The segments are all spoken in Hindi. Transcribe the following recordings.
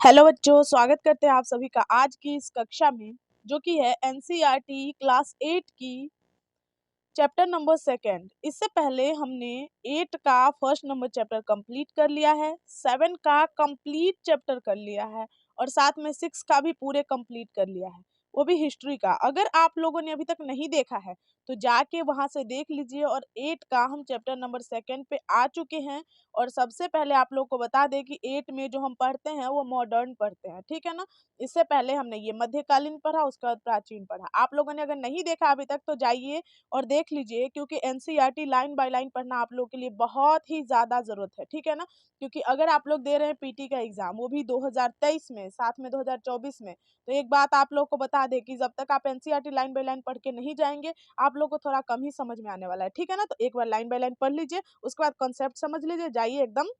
हेलो बच्चों, स्वागत करते हैं आप सभी का आज की इस कक्षा में, जो कि है एनसीईआरटी क्लास 8 की चैप्टर नंबर सेकंड। इससे पहले हमने 8 का फर्स्ट नंबर चैप्टर कंप्लीट कर लिया है, 7 का कंप्लीट चैप्टर कर लिया है और साथ में 6 का भी पूरे कंप्लीट कर लिया है, वो भी हिस्ट्री का। अगर आप लोगों ने अभी तक नहीं देखा है तो जाके वहां से देख लीजिए। और 8 का हम चैप्टर नंबर सेकंड पे आ चुके हैं। और सबसे पहले आप लोग को बता दें कि 8 में जो हम पढ़ते हैं वो मॉडर्न पढ़ते हैं, ठीक है ना। इससे पहले हमने ये मध्यकालीन पढ़ा, उसके बाद प्राचीन पढ़ा। आप लोगों ने अगर नहीं देखा अभी तक तो जाइए और देख लीजिए, क्योंकि एनसीईआरटी लाइन बाय लाइन पढ़ना आप लोग के लिए बहुत ही ज्यादा जरूरत है, ठीक है ना। क्योंकि अगर आप लोग दे रहे हैं पीटी का एग्जाम, वो भी 2023 में, साथ में 2024 में, तो एक बात आप लोग को बता दें कि जब तक आप एनसीईआरटी लाइन बाय लाइन पढ़ के नहीं जाएंगे, आप लोग को थोड़ा कम ही समझ में आने वाला है, ठीक है ना। तो एक बार लाइन बाय लाइन पढ़ लीजिए, उसके बाद कॉन्सेप्ट समझ लीजिए, जाइए एकदम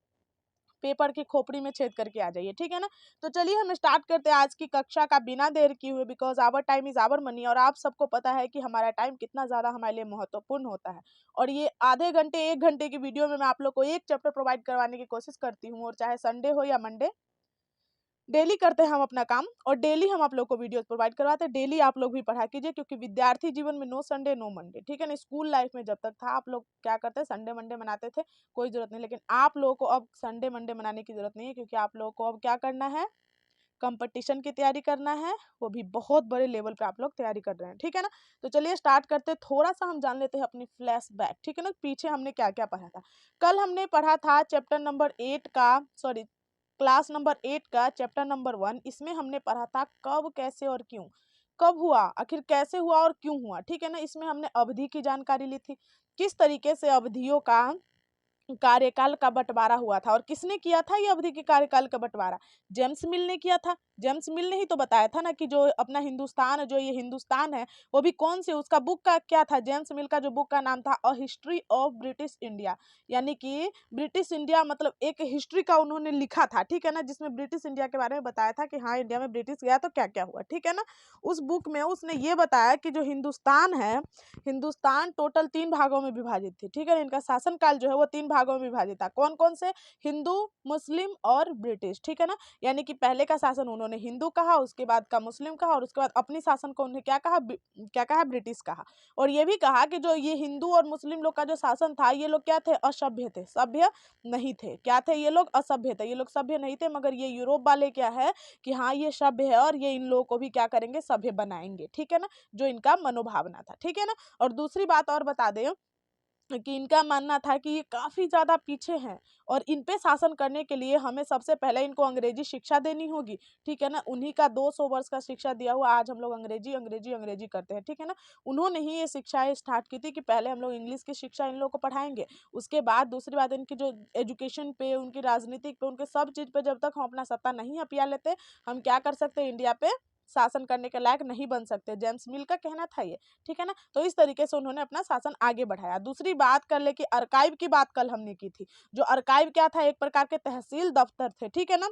पेपर की खोपड़ी में छेद करके आ जाइए, ठीक है ना। तो चलिए हम स्टार्ट करते हैं आज की कक्षा का बिना देर किए हुए, because our time is our money. और आप सबको पता है कि हमारा टाइम कितना ज्यादा हमारे लिए महत्वपूर्ण होता है। और ये आधे घंटे 1 घंटे की वीडियो में मैं आप लोग को एक चैप्टर प्रोवाइड करवाने की कोशिश करती हूँ, और चाहे संडे हो या मंडे, डेली करते हैं हम अपना काम और डेली हम आप लोग को वीडियो प्रोवाइड करवाते हैं। डेली आप लोग भी पढ़ा कीजिए, क्योंकि विद्यार्थी जीवन में नो संडे नो मंडे, ठीक है ना। स्कूल लाइफ में जब तक था आप लोग क्या करते हैं, संडे मंडे मनाते थे, कोई जरूरत नहीं। लेकिन आप लोगों को अब संडे मंडे मनाने की जरूरत नहीं है, क्योंकि आप लोगों को अब क्या करना है, कंपटीशन की तैयारी करना है, वो भी बहुत बड़े लेवल पे आप लोग तैयारी कर रहे हैं, ठीक है ना। तो चलिए स्टार्ट करते हैं। थोड़ा सा हम जान लेते हैं अपनी फ्लैश बैक, ठीक है ना, पीछे हमने क्या क्या पढ़ा था। कल हमने पढ़ा था चैप्टर नंबर 8 का, सॉरी, क्लास नंबर 8 का चैप्टर नंबर 1। इसमें हमने पढ़ा था कब, कैसे और क्यों। कब हुआ, आखिर कैसे हुआ और क्यों हुआ, ठीक है ना। इसमें हमने अवधि की जानकारी ली थी, किस तरीके से अवधियों का कार्यकाल का बंटवारा हुआ था। और किसने किया था ये अवधि के कार्यकाल का बंटवारा, जेम्स मिल ने किया था। जेम्स मिल ने ही तो बताया था ना कि जो अपना हिंदुस्तान, जो ये हिंदुस्तान है, वो भी कौन से, उसका बुक का क्या था, जेम्स मिल का जो बुक का नाम था a history of British India. यानी कि ब्रिटिश इंडिया, मतलब एक हिस्ट्री का उन्होंने लिखा था, ठीक है ना, जिसमें ब्रिटिश इंडिया के बारे में बताया था कि हाँ इंडिया में ब्रिटिश गया तो क्या क्या हुआ, ठीक है ना। उस बुक में उसने ये बताया कि जो हिंदुस्तान है, हिंदुस्तान टोटल 3 भागों में विभाजित थी, ठीक है ना। इनका शासनकाल जो है वो 3 भागों में विभाजित था। कौन कौन से, हिंदू, मुस्लिम और ब्रिटिश, ठीक है ना। यानी कि पहले का शासन उन्होंने हिंदू कहा, उसके बाद का मुस्लिम कहा, और उसके बाद अपनी शासन को उन्हें क्या कहा, क्या कहा, ब्रिटिश कहा। और ये भी कहा कि जो ये हिंदू और मुस्लिम लोग का जो शासन था, ये लोग क्या थे, असभ्य थे, सभ्य नहीं थे। क्या थे ये लोग, असभ्य थे, ये लोग सभ्य नहीं थे। मगर ये यूरोप वाले क्या है कि हाँ ये सभ्य है, और ये इन लोगों को भी क्या करेंगे, सभ्य बनाएंगे, ठीक है ना। जो इनका मनोभावना था, ठीक है ना। और दूसरी बात और बता दें कि इनका मानना था कि ये काफी ज्यादा पीछे हैं, और इन पे शासन करने के लिए हमें सबसे पहले इनको अंग्रेजी शिक्षा देनी होगी, ठीक है ना। उन्हीं का 200 वर्ष का शिक्षा दिया हुआ आज हम लोग अंग्रेजी अंग्रेजी अंग्रेजी करते हैं, ठीक है ना। उन्होंने ही ये शिक्षाएं स्टार्ट की थी कि पहले हम लोग इंग्लिश की शिक्षा इन लोगों को पढ़ाएंगे। उसके बाद दूसरी बात, इनकी जो एजुकेशन पे, उनकी राजनीतिक पे, उनके सब चीज पे जब तक हम अपना सत्ता नहीं हथिया लेते, हम क्या कर सकते हैं, इंडिया पे शासन करने के लायक नहीं बन सकते। जेम्स मिल का कहना था ये, ठीक है ना। तो इस तरीके से उन्होंने अपना शासन आगे बढ़ाया। दूसरी बात कर ले कि अर्काइव की बात कल हमने की थी। जो अर्काइव क्या था, एक प्रकार के तहसील दफ्तर थे, ठीक है ना,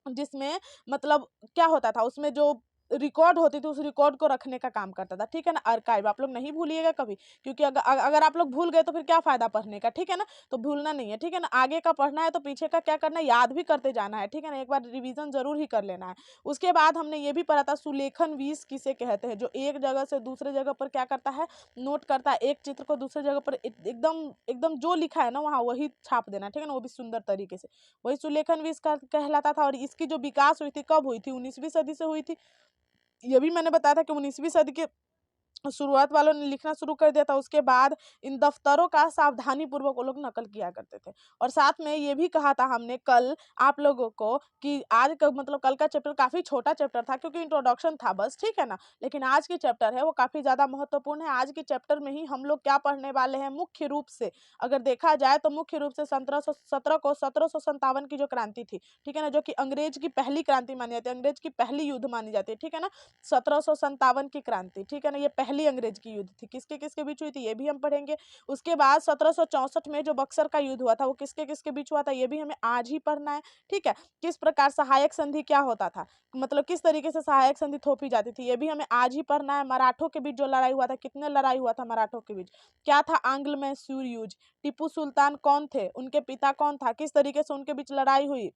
जिसमें मतलब क्या होता था, उसमें जो रिकॉर्ड होती थी उस रिकॉर्ड को रखने का काम करता था, ठीक है ना। आर्काइव आप लोग नहीं भूलिएगा कभी, क्योंकि अगर आप लोग भूल गए तो फिर क्या फायदा पढ़ने का, ठीक है ना। तो भूलना नहीं है, ठीक है ना। आगे का पढ़ना है तो पीछे का क्या करना है, याद भी करते जाना है, ठीक है ना। एक बार रिवीजन जरूर ही कर लेना है। उसके बाद हमने ये भी पढ़ा था सुलेखन वीस किसे कहते हैं, जो एक जगह से दूसरे जगह पर क्या करता है, नोट करता है, एक चित्र को दूसरे जगह पर एकदम एकदम जो लिखा है ना वहाँ वही छाप देना, ठीक है ना, वो भी सुंदर तरीके से। वही सुलेखन भी इसका कहलाता था। और इसकी जो विकास हुई थी कब हुई थी, 19वीं सदी से हुई थी। ये भी मैंने बताया था कि 19वीं सदी के शुरुआत वालों ने लिखना शुरू कर दिया था। उसके बाद इन दफ्तरों का सावधानी पूर्वक वो लोग नकल किया करते थे। और साथ में ये भी कहा था हमने कल आप लोगों को कि आज का मतलब कल का चैप्टर काफी छोटा चैप्टर था, क्योंकि इंट्रोडक्शन था बस, ठीक है ना। लेकिन आज की चैप्टर है वो काफी ज्यादा महत्वपूर्ण है। आज के चैप्टर में ही हम लोग क्या पढ़ने वाले हैं, मुख्य रूप से अगर देखा जाए तो मुख्य रूप से 1757 की जो क्रांति थी, ठीक है ना, जो कि अंग्रेज की पहली क्रांति मानी जाती है, अंग्रेज की पहली युद्ध मानी जाती है, ठीक है ना। 1757 की क्रांति, ठीक है ना, ये पहली अंग्रेज की युद्ध थी। किसके किसके बीच हुई थी ये भी हम पढ़ेंगे। उसके बाद 1764 में जो बक्सर का युद्ध हुआ था वो किसके किसके बीच हुआ था, ये भी हमें आज ही पढ़ना है, ठीक है। किस प्रकार सहायक संधि क्या होता था, मतलब किस तरीके से सहायक संधि थोपी जाती थी, ये भी हमें आज ही पढ़ना है। मराठों के बीच जो लड़ाई हुआ था, कितने लड़ाई हुआ था मराठों के बीच, क्या था, आंग्ल में सूर्य युद्ध। टीपू सुल्तान कौन थे, उनके पिता कौन था, किस तरीके से उनके बीच लड़ाई हुई,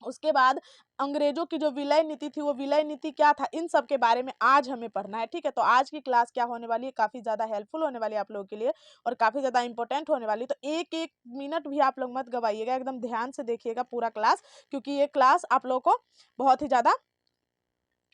उसके बाद अंग्रेजों की जो विलय नीति थी वो विलय नीति क्या था, इन सब के बारे में आज हमें पढ़ना है। ठीक है, तो आज की क्लास क्या होने वाली है, काफी ज्यादा हेल्पफुल होने वाली है आप लोगों के लिए और काफी ज्यादा इंपॉर्टेंट होने वाली है। तो एक एक मिनट भी आप लोग मत गवाइएगा, एकदम ध्यान से देखिएगा पूरा क्लास, क्योंकि ये क्लास आप लोगों को बहुत ही ज्यादा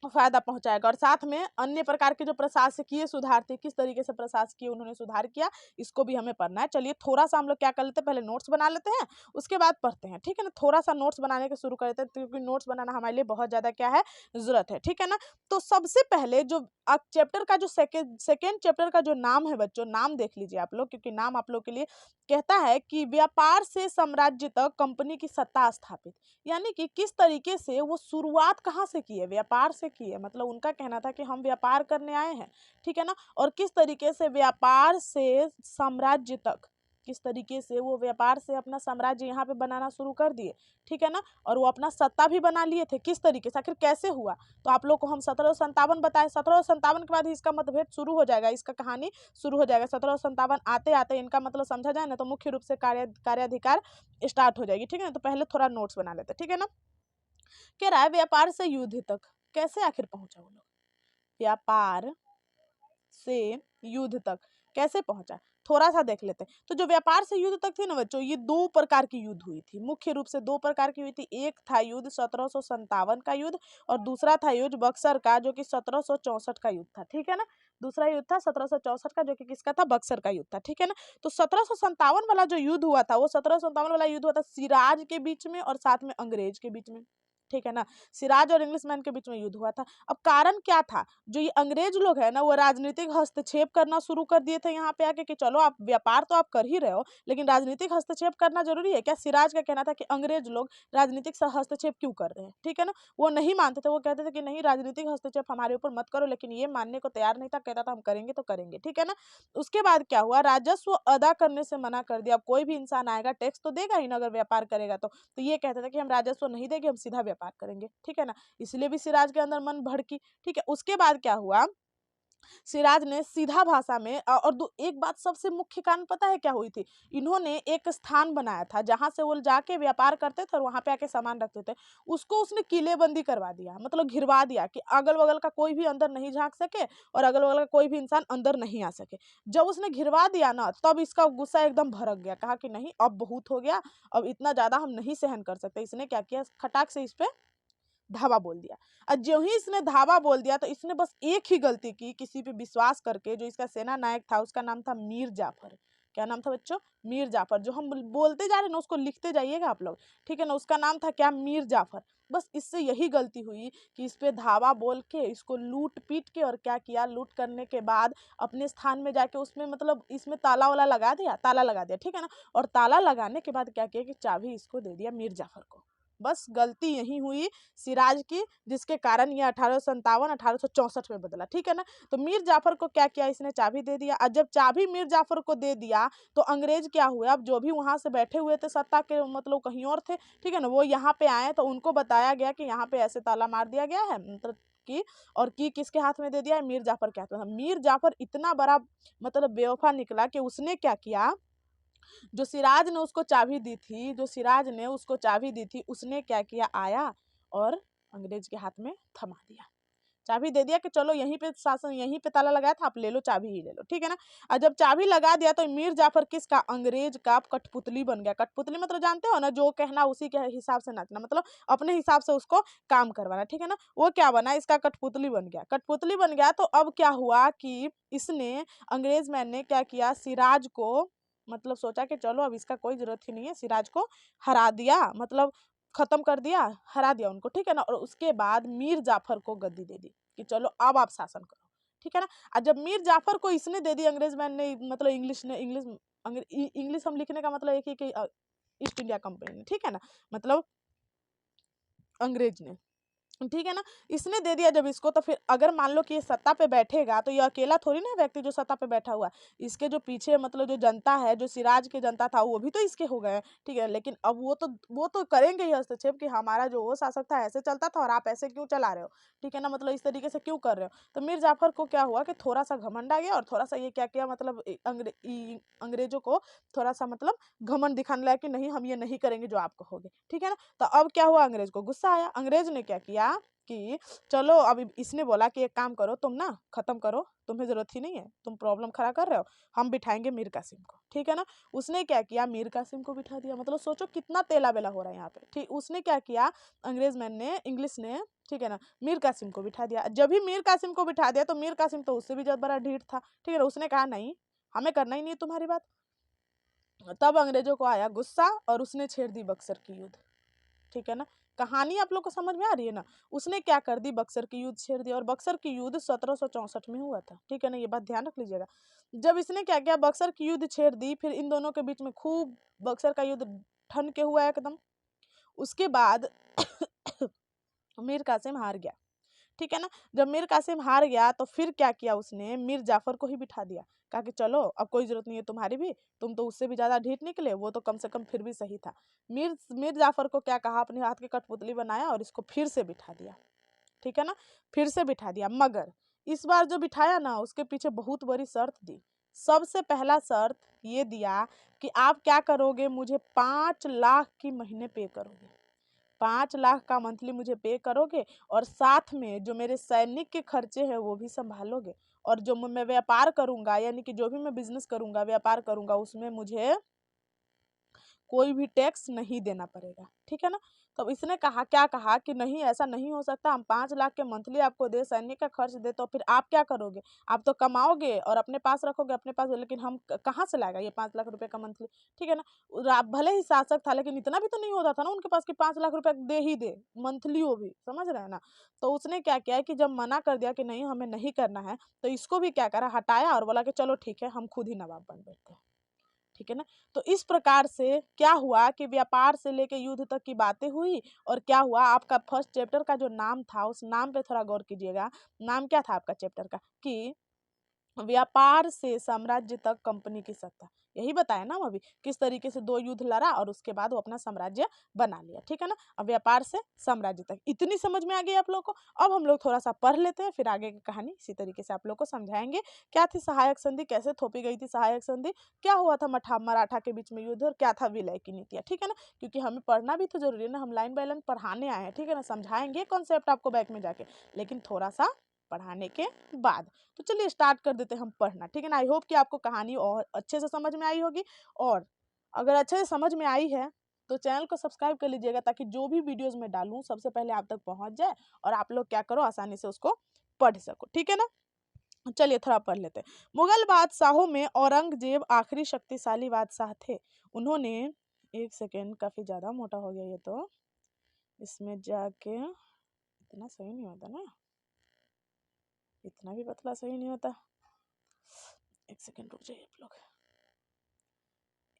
फायदा पहुंचाएगा। और साथ में अन्य प्रकार के जो प्रशासकीय सुधार थे, किस तरीके से प्रशासकीय उन्होंने सुधार किया, इसको भी हमें पढ़ना है। चलिए थोड़ा सा हम लोग क्या कर लेते हैं, पहले नोट्स बना लेते हैं, उसके बाद पढ़ते हैं। ठीक है ना, थोड़ा सा नोट्स बनाने के शुरू कर लेते हैं, क्योंकि नोट्स बनाना हमारे लिए बहुत ज्यादा क्या है, जरूरत है। ठीक है ना, तो सबसे पहले जो चैप्टर का जो सेकेंड चैप्टर का जो नाम है बच्चों, नाम देख लीजिए आप लोग, क्योंकि नाम आप लोग के लिए कहता है कि व्यापार से साम्राज्य तक कंपनी की सत्ता स्थापित, यानी कि किस तरीके से वो शुरुआत कहाँ से की है, व्यापार से की है। मतलब उनका कहना था कि हम व्यापार करने आए हैं, ठीक है ना, और किस तरीके से व्यापार से साम्राज्य तक, किस तरीके से वो व्यापार से अपना साम्राज्य यहाँ पे बनाना शुरू कर दिए। ठीक है ना, और वो अपना सत्ता भी बना लिए थे, किस तरीके से, आखिर कैसे हुआ। तो आप लोग को हम 1757 बताए, 1757 के बाद ही इसका मतभेद शुरू हो जाएगा, इसका कहानी शुरू हो जाएगा। 1757 आते आते इनका मतलब समझा जाए ना, तो मुख्य रूप से कार्याधिकार स्टार्ट हो जाएगी। ठीक है ना, तो पहले थोड़ा नोट्स बना लेते, ठीक है ना। कह रहा है व्यापार से युद्ध तक कैसे आखिर पहुंचा वो लोग, व्यापार से युद्ध तक कैसे पहुंचा, थोड़ा सा देख लेते हैं। तो जो व्यापार से युद्ध तक थी ना बच्चों, ये दो प्रकार की युद्ध हुई थी, मुख्य रूप से दो प्रकार की हुई थी। एक था युद्ध 1757 का युद्ध, और दूसरा था युद्ध बक्सर का, जो कि 1764 का युद्ध था। ठीक है ना, दूसरा युद्ध था 1764 का, जो कि किसका था, बक्सर का युद्ध था। ठीक है ना, तो 1757 वाला जो युद्ध हुआ था, वो 1757 वाला युद्ध हुआ था सिराज के बीच में और साथ में अंग्रेज के बीच में। ठीक है ना, सिराज और इंग्लिशमैन के बीच में युद्ध हुआ था। अब कारण क्या था, जो ये अंग्रेज लोग है ना, वो राजनीतिक हस्तक्षेप करना शुरू कर दिए थे यहाँ पे आके, कि चलो आप व्यापार तो आप कर ही रहे हो, लेकिन राजनीतिक हस्तक्षेप करना जरूरी है क्या। सिराज का कहना था कि अंग्रेज लोग राजनीतिक हस्तक्षेप क्यों कर रहे हैं। ठीक है ना, वो नहीं मानते थे, वो कहते थे कि नहीं, राजनीतिक हस्तक्षेप हमारे ऊपर मत करो, लेकिन ये मानने को तैयार नहीं था, कहता था हम करेंगे तो करेंगे। ठीक है ना, उसके बाद क्या हुआ, राजस्व अदा करने से मना कर दिया। अब कोई भी इंसान आएगा टैक्स तो देगा ही ना अगर व्यापार करेगा तो ये कहते थे कि हम राजस्व नहीं देंगे, हम सीधा व्यापार करेंगे। ठीक है ना, इसलिए भी सिराज के अंदर मन भड़की। ठीक है, उसके बाद क्या हुआ, सिराज ने सीधा भाषा में और एक बात सबसे मुख्य कारण पता है क्या हुई थी, इन्होंने एक स्थान बनाया था जहां से वो जाके व्यापार करते थे और वहां पे आके सामान रखते थे, उसको उसने किलेबंदी करवा दिया, मतलब घिरवा दिया कि अगल बगल का कोई भी अंदर नहीं झांक सके और अगल बगल का कोई भी इंसान अंदर नहीं आ सके। जब उसने घिरवा दिया ना, तब इसका गुस्सा एकदम भड़क गया, कहा कि नहीं अब बहुत हो गया, अब इतना ज्यादा हम नहीं सहन कर सकते। इसने क्या किया, खटाक से इस पे धावा बोल दिया। और जो ही इसने धावा बोल दिया, तो इसने बस एक ही गलती की, किसी पे विश्वास करके। जो इसका सेना नायक था उसका नाम था मीर जाफर। क्या नाम था बच्चों, मीर जाफर। जो हम बोलते जा रहे हैं ना, उसको लिखते जाइएगा आप लोग। ठीक है ना, उसका नाम था क्या, मीर जाफर। बस इससे यही गलती हुई कि इस पे धावा बोल के इसको लूट पीट के, और क्या किया, लूट करने के बाद अपने स्थान में जाके उसमें मतलब इसमें ताला वाला लगा दिया, ताला लगा दिया। ठीक है ना, और ताला लगाने के बाद क्या किया कि चाबी इसको दे दिया मीर जाफर को। बस गलती यही हुई सिराज की, जिसके कारण ये 1857 में बदला। ठीक है ना, तो मीर जाफर को क्या किया, इसने चाबी दे दिया। और जब चाबी मीर जाफर को दे दिया, तो अंग्रेज क्या हुए, अब जो भी वहां से बैठे हुए थे सत्ता के मतलब कहीं और थे, ठीक है ना, वो यहाँ पे आए, तो उनको बताया गया कि यहाँ पे ऐसे ताला मार दिया गया है, मतलब की, और की किसके हाथ में दे दिया है, मीर जाफर के हाथ में। मीर जाफर इतना बड़ा मतलब बेवफा निकला कि उसने क्या किया, जो सिराज ने उसको चाबी दी थी, जो सिराज ने उसको चाबी दी थी, उसने क्या किया, आया और अंग्रेज के हाथ में थमा दिया, चाबी दे दिया कि चलो यहीं पे शासन, यहीं पे ताला लगाया था, आप ले लो, चाबी ही ले लो। ठीक है ना, और जब चाबी लगा दिया, तो मीर जाफर किसका, अंग्रेज का कठपुतली बन गया। कठपुतली मतलब जानते हो ना, जो कहना उसी के हिसाब से नाचना, मतलब अपने हिसाब से उसको काम करवाना। ठीक है ना, वो क्या बना, इसका कठपुतली बन गया। कठपुतली बन गया, तो अब क्या हुआ कि इसने, अंग्रेज मैन ने क्या किया, सिराज को मतलब सोचा कि चलो अब इसका कोई जरूरत ही नहीं है, सिराज को हरा दिया, मतलब खत्म कर दिया, हरा दिया उनको। ठीक है ना, और उसके बाद मीर जाफर को गद्दी दे दी कि चलो अब आप शासन करो। ठीक है ना, और जब मीर जाफर को इसने दे दी, अंग्रेज मैन ने, मतलब इंग्लिश ने, इंग्लिश हम लिखने का मतलब एक ही कि ईस्ट इंडिया कंपनी ने, ठीक है ना, मतलब अंग्रेज ने, ठीक है ना। इसने दे दिया जब इसको, तो फिर अगर मान लो कि ये सत्ता पे बैठेगा तो ये अकेला थोड़ी ना व्यक्ति जो सत्ता पे बैठा हुआ है। इसके जो पीछे मतलब जो जनता है, जो सिराज की जनता था, वो भी तो इसके हो गए, ठीक है। लेकिन अब वो तो करेंगे ही हस्तक्षेप कि हमारा जो वो शासक था ऐसे चलता था और आप ऐसे क्यों चला रहे हो, ठीक है ना, मतलब इस तरीके से क्यों कर रहे हो। तो मीर जाफर को क्या हुआ कि थोड़ा सा घमंड आ गया और थोड़ा सा ये क्या किया, मतलब अंग्रेजों को थोड़ा सा मतलब घमंड दिखाने लगा कि नहीं, हम ये नहीं करेंगे जो आप कहोगे, ठीक है ना। तो अब क्या हुआ, अंग्रेज को गुस्सा आया। अंग्रेज ने क्या किया कि चलो, अब इसने बोला कि एक काम करो, तुम ना खत्म करो, तुम्हें जरूरत ही नहीं है, तुम प्रॉब्लम खड़ा कर रहे हो, हम बिठाएंगे मीर कासिम को, ठीक है ना। उसने क्या किया, मीर कासिम को बिठा दिया। मतलब सोचो कितना तेला बेला हो रहा है यहाँ पे, ठीक। उसने क्या किया, अंग्रेज मैन ने, इंग्लिश ने, ठीक है ना, मीर कासिम को बिठा दिया। जब भी मीर कासिम को बिठा दिया तो मीर कासिम तो उससे भी ज्यादा बड़ा ढीठ था, ठीक है ना। उसने कहा नहीं, हमें करना ही नहीं है तुम्हारी बात। तब अंग्रेजों को आया गुस्सा और उसने छेड़ दी बक्सर की युद्ध, ठीक है ना। कहानी आप लोग को समझ में आ रही है ना। उसने क्या कर दी, बक्सर की युद्ध छेड़ दिया। और बक्सर की युद्ध 1764 में हुआ था, ठीक है ना, ये बात ध्यान रख लीजिएगा। जब इसने क्या किया, बक्सर की युद्ध छेड़ दी, फिर इन दोनों के बीच में खूब बक्सर का युद्ध ठन के हुआ एकदम। उसके बाद मीर कासिम हार गया, ठीक है ना। जब मीर कासिम हार गया तो फिर क्या किया उसने, मीर जाफर को ही बिठा दिया। कहा कि चलो, अब कोई जरूरत नहीं है तुम्हारी भी, तुम तो उससे भी ज्यादा ढीठ निकले, वो तो कम से कम फिर भी सही था। मीर मीर जाफर को क्या कहा, अपने हाथ की कठपुतली बनाया और इसको फिर से बिठा दिया, ठीक है ना। फिर से बिठा दिया, मगर इस बार जो बिठाया ना, उसके पीछे बहुत बड़ी शर्त दी। सबसे पहला शर्त ये दिया कि आप क्या करोगे, मुझे 5 लाख की महीने पे करोगे, 5 लाख का मंथली मुझे पे करोगे, और साथ में जो मेरे सैनिक के खर्चे हैं वो भी संभालोगे, और जो मैं व्यापार करूंगा, यानी कि जो भी मैं बिजनेस करूंगा, व्यापार करूंगा, उसमें मुझे कोई भी टैक्स नहीं देना पड़ेगा, ठीक है ना। तो इसने कहा, क्या कहा कि नहीं, ऐसा नहीं हो सकता, हम 5 लाख के मंथली आपको दे, सैनिक का खर्च दे, तो फिर आप क्या करोगे, आप तो कमाओगे और अपने पास रखोगे अपने पास, लेकिन हम कहाँ से लाएगा ये 5 लाख रुपए का मंथली, ठीक है ना। भले ही शासक था, लेकिन इतना भी तो नहीं होता था ना उनके पास कि 5 लाख रुपए दे ही दे मंथली, वो भी समझ रहे हैं ना। तो उसने क्या किया कि जब मना कर दिया कि नहीं हमें नहीं करना है, तो इसको भी क्या करा, हटाया और बोला कि चलो ठीक है, हम खुद ही नवाब बन बैठते हैं, ठीक है ना। तो इस प्रकार से क्या हुआ कि व्यापार से लेके युद्ध तक की बातें हुई। और क्या हुआ, आपका फर्स्ट चैप्टर का जो नाम था, उस नाम पे थोड़ा गौर कीजिएगा। नाम क्या था आपका चैप्टर का, कि व्यापार से साम्राज्य तक कंपनी की सत्ता। यही बताया ना हम अभी, किस तरीके से 2 युद्ध लड़ा और उसके बाद वो अपना साम्राज्य बना लिया, ठीक है ना। अब व्यापार से साम्राज्य तक इतनी समझ में आ गई आप लोग को। अब हम लोग थोड़ा सा पढ़ लेते हैं, फिर आगे की कहानी इसी तरीके से आप लोग को समझाएंगे। क्या थी सहायक संधि, कैसे थोपी गई थी सहायक संधि, क्या हुआ था मराठा के बीच में युद्ध, और क्या था विलय की नीतियां, ठीक है ना। क्योंकि हमें पढ़ना भी तो जरूरी है ना, हम लाइन बाय लाइन पढ़ाने आए हैं, ठीक है ना। समझाएंगे कॉन्सेप्ट आपको बैक में जाके, लेकिन थोड़ा सा पढ़ाने के बाद। तो चलिए स्टार्ट कर देते हैं हम पढ़ना, ठीक है ना। आई होप कि आपको कहानी और अच्छे से समझ में आई होगी। और अगर अच्छे से समझ में आई है तो चैनल को सब्सक्राइब कर लीजिएगा, ताकि जो भी वीडियोस मैं डालूं सबसे पहले आप तक पहुंच जाए और आप लोग क्या करो, आसानी से उसको पढ़ सको, ठीक है ना। चलिए थोड़ा पढ़ लेते हैं। मुगल बादशाहों में औरंगजेब आखिरी शक्तिशाली बादशाह थे। उन्होंने, एक सेकेंड, काफी ज्यादा मोटा हो गया ये तो, इसमें जाके इतना सही नहीं होता ना, इतना भी पतला सही नहीं होता। एक सेकेंड रुक जाइए आप लोग,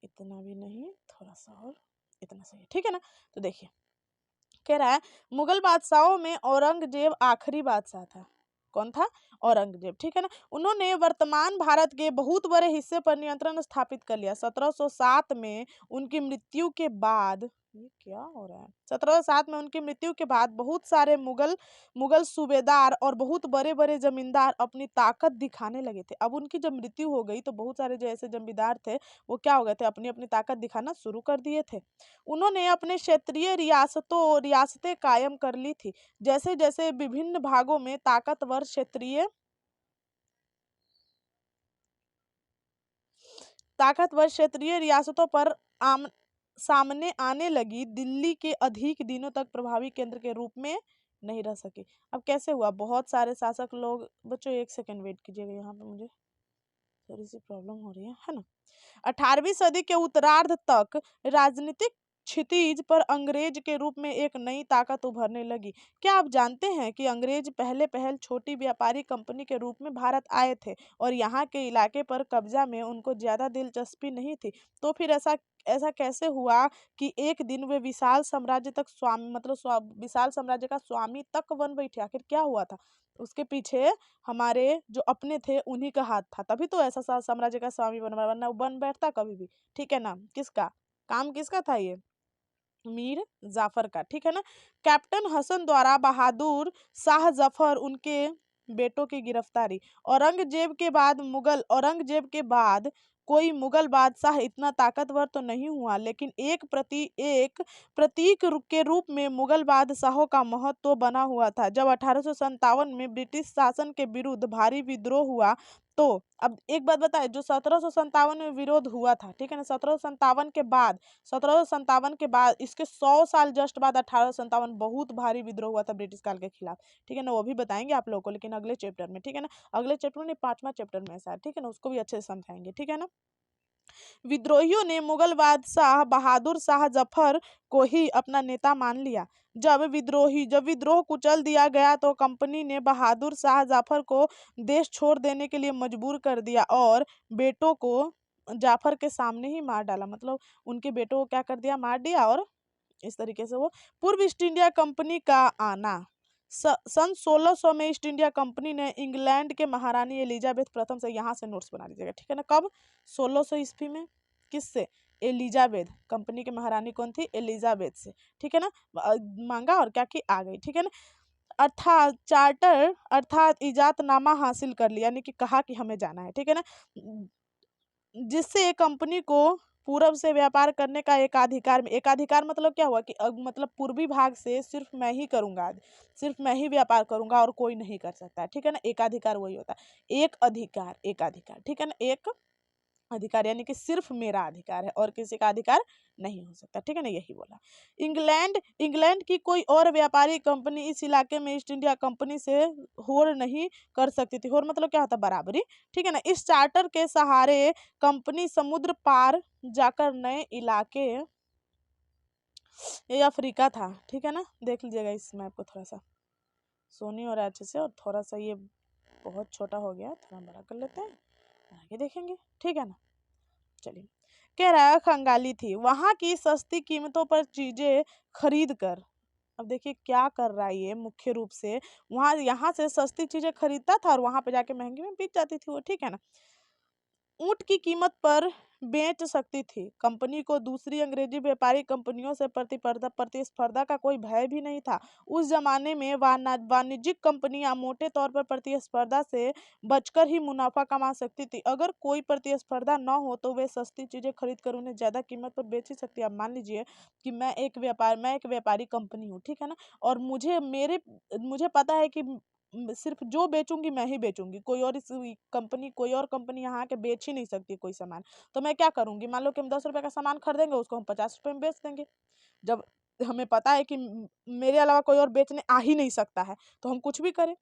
इतना भी नहीं, थोड़ा सा और, इतना सही, ठीक है ना। तो देखिए, कह रहा है मुगल बादशाहों में औरंगजेब आखिरी बादशाह था। कौन था, औरंगजेब, ठीक है ना। उन्होंने वर्तमान भारत के बहुत बड़े हिस्से पर नियंत्रण स्थापित कर लिया। 1707 में उनकी मृत्यु के बाद, ये क्या हो रहा है, 1707 में उनकी मृत्यु के बाद बहुत सारे मुगल मुगल सूबेदार और बहुत बड़े बड़े जमींदार अपनी ताकत दिखाने लगे थे। अब उनकी जब मृत्यु हो गई तो बहुत सारे जो ऐसे जमींदार थे, वो क्या हो गए थे, अपनी अपनी ताकत दिखाना शुरू कर दिए थे। उन्होंने अपने क्षेत्रीय रियासतें कायम कर ली थी। जैसे जैसे विभिन्न भागों में ताकतवर क्षेत्रीय रियासतों पर आम सामने आने लगी, दिल्ली के अधिक दिनों तक प्रभावी केंद्र के रूप में नहीं रह सकी। अब कैसे हुआ, बहुत सारे शासक लोग, बच्चों एक सेकंड वेट कीजिएगा, यहाँ पे मुझे थोड़ी सी प्रॉब्लम हो रही है ना। 18वीं सदी के उत्तरार्ध तक राजनीतिक क्षितिज पर अंग्रेज के रूप में एक नई ताकत उभरने लगी। क्या आप जानते हैं कि अंग्रेज पहल छोटी व्यापारी कंपनी के रूप में भारत आए थे और यहाँ के इलाके पर कब्जा में उनको ज्यादा दिलचस्पी नहीं थी। तो फिर ऐसा ऐसा कैसे हुआ कि एक दिन वे विशाल साम्राज्य तक स्वामी मतलब विशाल साम्राज्य का स्वामी तक बन बैठे? आखिर क्या हुआ था? उसके पीछे हमारे जो अपने थे उन्हीं का हाथ था, तभी तो ऐसा साम्राज्य का स्वामी वरना वो बन बैठता कभी भी। ठीक है ना? किसका काम, किसका था ये? मीर जाफर का। ठीक है ना? कैप्टन हसन द्वारा बहादुर शाह जफर उनके बेटों की गिरफ्तारी। औरंगजेब के बाद कोई मुगल बादशाह इतना ताकतवर तो नहीं हुआ, लेकिन एक प्रतीक के रूप में मुगल बादशाहों का महत्व तो बना हुआ था। जब 1857 में ब्रिटिश शासन के विरुद्ध भारी विद्रोह हुआ, तो अब एक बात बताए, जो 1757 में विरोध हुआ था, ठीक है ना, 1757 के बाद इसके 100 साल जस्ट बाद 1857 बहुत भारी विद्रोह हुआ था ब्रिटिश काल के खिलाफ। ठीक है ना? वो भी बताएंगे आप लोगों को, लेकिन अगले चैप्टर में। ठीक है ना? अगले चैप्टर में 5वां चैप्टर में ऐसा है। ठीक है ना? उसको भी अच्छे से समझाएंगे। ठीक है ना? विद्रोहियों ने मुगल बादशाह बहादुर शाह जफर को ही अपना नेता मान लिया। जब विद्रोह कुचल दिया गया, तो कंपनी ने बहादुर शाह जफर को देश छोड़ देने के लिए मजबूर कर दिया और बेटों को जाफर के सामने ही मार डाला। मतलब उनके बेटों को क्या कर दिया? मार दिया। और इस तरीके से वो पूर्व ईस्ट इंडिया कंपनी का आना। सन 1600 में ईस्ट इंडिया कंपनी ने इंग्लैंड के महारानी एलिजाबेथ प्रथम से, यहाँ से नोट्स बना लीजिएगा। ठीक है ना? कब? 1600 ईस्वी में। किससे? एलिजाबेथ। कंपनी के महारानी कौन थी? एलिजाबेथ से। ठीक है ना? मांगा और क्या की? आ गई। ठीक है ना? अर्थात चार्टर अर्थात इजातनामा हासिल कर लिया, यानी कि कहा कि हमें जाना है। ठीक है ना? जिससे कंपनी को पूरब से व्यापार करने का एकाधिकार मतलब क्या हुआ कि मतलब पूर्वी भाग से सिर्फ मैं ही करूंगा, आज सिर्फ मैं ही व्यापार करूंगा और कोई नहीं कर सकता। ठीक है ना? एकाधिकार वही होता है, एकाधिकार। ठीक है ना? एक अधिकार यानी कि सिर्फ मेरा अधिकार है और किसी का अधिकार नहीं हो सकता। ठीक है ना? यही बोला। इंग्लैंड की कोई और व्यापारी कंपनी इस इलाके में ईस्ट इंडिया कंपनी से होड़ नहीं कर सकती थी। होड़ मतलब क्या होता है? बराबरी। ठीक है ना? इस चार्टर के सहारे कंपनी समुद्र पार जाकर नए इलाके, ये अफ्रीका था। ठीक है ना? देख लीजिएगा इस मैप को, थोड़ा सा सोनी और अच्छे से, और थोड़ा सा ये बहुत छोटा हो गया, थोड़ा बड़ा कर लेते हैं, आगे देखेंगे। ठीक है ना? चलिए, कह रहा है खंगाली थी, वहां की सस्ती कीमतों पर चीजें खरीद कर। अब देखिए क्या कर रहा है ये, मुख्य रूप से वहां यहाँ से सस्ती चीजें खरीदता था और वहां पे जाके महंगी में बिक जाती थी वो। ठीक है ना? ऊंट की कीमत पर बेच सकती थी। कंपनी को दूसरी अंग्रेजी व्यापारी कंपनियों से प्रतिस्पर्धा का कोई भय भी नहीं था। उस जमाने में वाणिज्यिक कंपनियां मोटे तौर पर प्रतिस्पर्धा से बचकर ही मुनाफा कमा सकती थी। अगर कोई प्रतिस्पर्धा न हो तो वे सस्ती चीजें खरीद कर उन्हें ज्यादा कीमत पर बेच ही सकती है। अब मान लीजिए कि मैं एक व्यापारी कंपनी हूँ, ठीक है ना, और मुझे पता है कि सिर्फ जो बेचूंगी मैं ही बेचूंगी, कोई और कंपनी यहाँ आके बेच ही नहीं सकती कोई सामान। तो मैं क्या करूंगी? मान लो कि हम 10 रुपए का सामान खरीदेंगे, उसको हम 50 रुपए में बेच देंगे। जब हमें पता है कि मेरे अलावा कोई और बेचने आ ही नहीं सकता है, तो हम कुछ भी करें।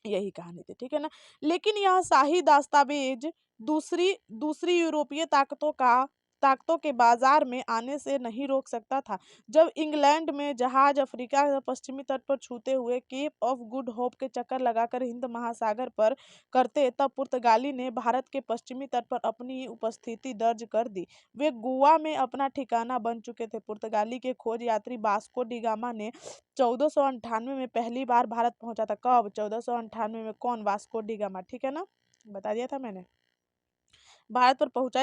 यही कहानी थी। ठीक है ना? लेकिन यह शाही दस्तावेज दूसरी दूसरी यूरोपीय ताकतों के बाजार में आने से नहीं रोक सकता था। जब इंग्लैंड में जहाज अफ्रीका के पश्चिमी तट पर छूते हुए केप ऑफ गुड होप के चक्कर लगाकर हिंद महासागर पर करते, तब पुर्तगाली ने भारत के पश्चिमी तट पर अपनी उपस्थिति दर्ज कर दी। वे गोवा में अपना ठिकाना बन चुके थे। पुर्तगाली के खोज यात्री वास्को डी गामा ने 1498 में पहली बार भारत पहुंचा था। कब? 1498 में। कौन? Vasco D gamma. ठीक है ना? बता दिया था मैंने। भारत पर पहुंचा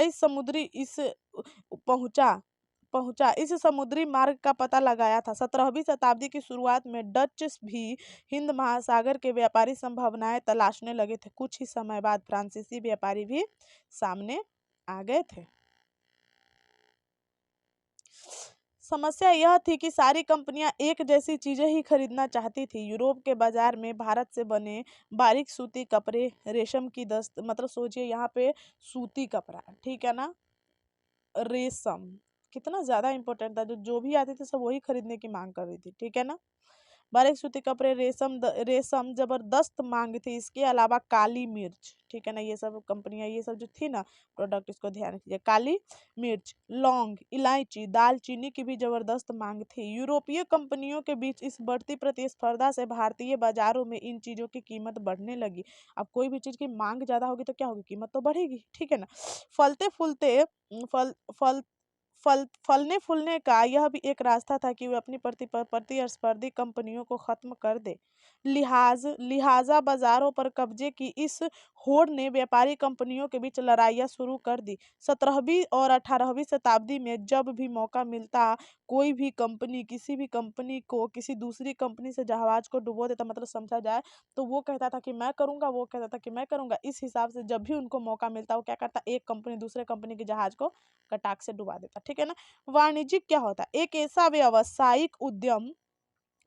इस समुद्री मार्ग का पता लगाया था। 17वीं शताब्दी की शुरुआत में डच भी हिंद महासागर के व्यापारी संभावनाएं तलाशने लगे थे। कुछ ही समय बाद फ्रांसीसी व्यापारी भी सामने आ गए थे। समस्या यह थी कि सारी कंपनियां एक जैसी चीजें ही खरीदना चाहती थी। यूरोप के बाजार में भारत से बने बारीक सूती कपड़े, रेशम की दस्त, मतलब सोचिए यहाँ पे सूती कपड़ा, ठीक है ना, रेशम, कितना ज्यादा इंपॉर्टेंट था। जो जो भी आते थे सब वही खरीदने की मांग कर रही थी। ठीक है ना? बारीक सूती कपड़े, रेशम जबरदस्त मांग थी। इसके अलावा काली मिर्च, ठीक है ना, ये सब कंपनियां, ये सब जो थी ना प्रोडक्ट, इसको ध्यान रखिए। काली मिर्च, लौंग, इलायची, दालचीनी की भी जबरदस्त मांग थी। यूरोपीय कंपनियों के बीच इस बढ़ती प्रतिस्पर्धा से भारतीय बाजारों में इन चीजों की कीमत बढ़ने लगी। अब कोई भी चीज की मांग ज्यादा होगी तो क्या होगी, कीमत तो बढ़ेगी, ठीक है ना। फलते फूलते फल फल फलने फूलने का यह भी एक रास्ता था कि वे अपनी प्रतिस्पर्धी कंपनियों को खत्म कर दे। लिहाजा बाजारों पर कब्जे की इस होड़ ने व्यापारी कंपनियों के बीच लड़ाइयाँ शुरू कर दी। 17वीं और 18वीं शताब्दी में जब भी मौका मिलता, कोई भी कंपनी किसी भी कंपनी को किसी दूसरी कंपनी से जहाज को डुबो देता, मतलब समझा जाए तो वो कहता था कि मैं करूंगा, वो कहता था कि मैं करूंगा। इस हिसाब से जब भी उनको मौका मिलता, वो क्या करता, एक कंपनी दूसरे कंपनी के जहाज को कटाक से डुबा देता, ठीक है ना। वाणिज्यिक क्या होता है, एक ऐसा व्यवसायिक उद्यम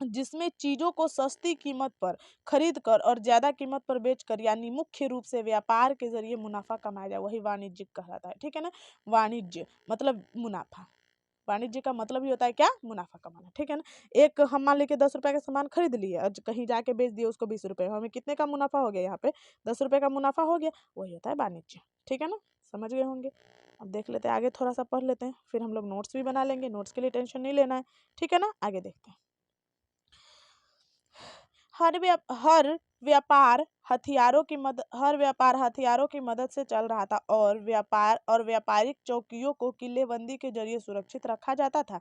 जिसमें चीजों को सस्ती कीमत पर खरीद कर और ज्यादा कीमत पर बेचकर, यानी मुख्य रूप से व्यापार के जरिए मुनाफा कमाया जाए, वही वाणिज्यिक कहलाता है, ठीक है ना। वाणिज्य मतलब मुनाफा, वाणिज्य का मतलब ही होता है क्या, मुनाफा कमाना, ठीक है ना। एक हम मान लीजिए 10 रुपए का सामान खरीद लिए और कहीं जाके बेच दिए उसको 20 रुपए, हमें कितने का मुनाफा हो गया, यहाँ पे 10 रुपए का मुनाफा हो गया, वही होता है वाणिज्य, ठीक है ना। समझ गए होंगे। अब देख लेते हैं आगे, थोड़ा सा पढ़ लेते हैं, फिर हम लोग नोट्स भी बना लेंगे, नोट्स के लिए टेंशन नहीं लेना है, ठीक है ना। आगे देखते हैं। हर व्यापार हथियारों की मदद से चल रहा था और व्यापारिक चौकियों को किलेबंदी के जरिए सुरक्षित रखा जाता था।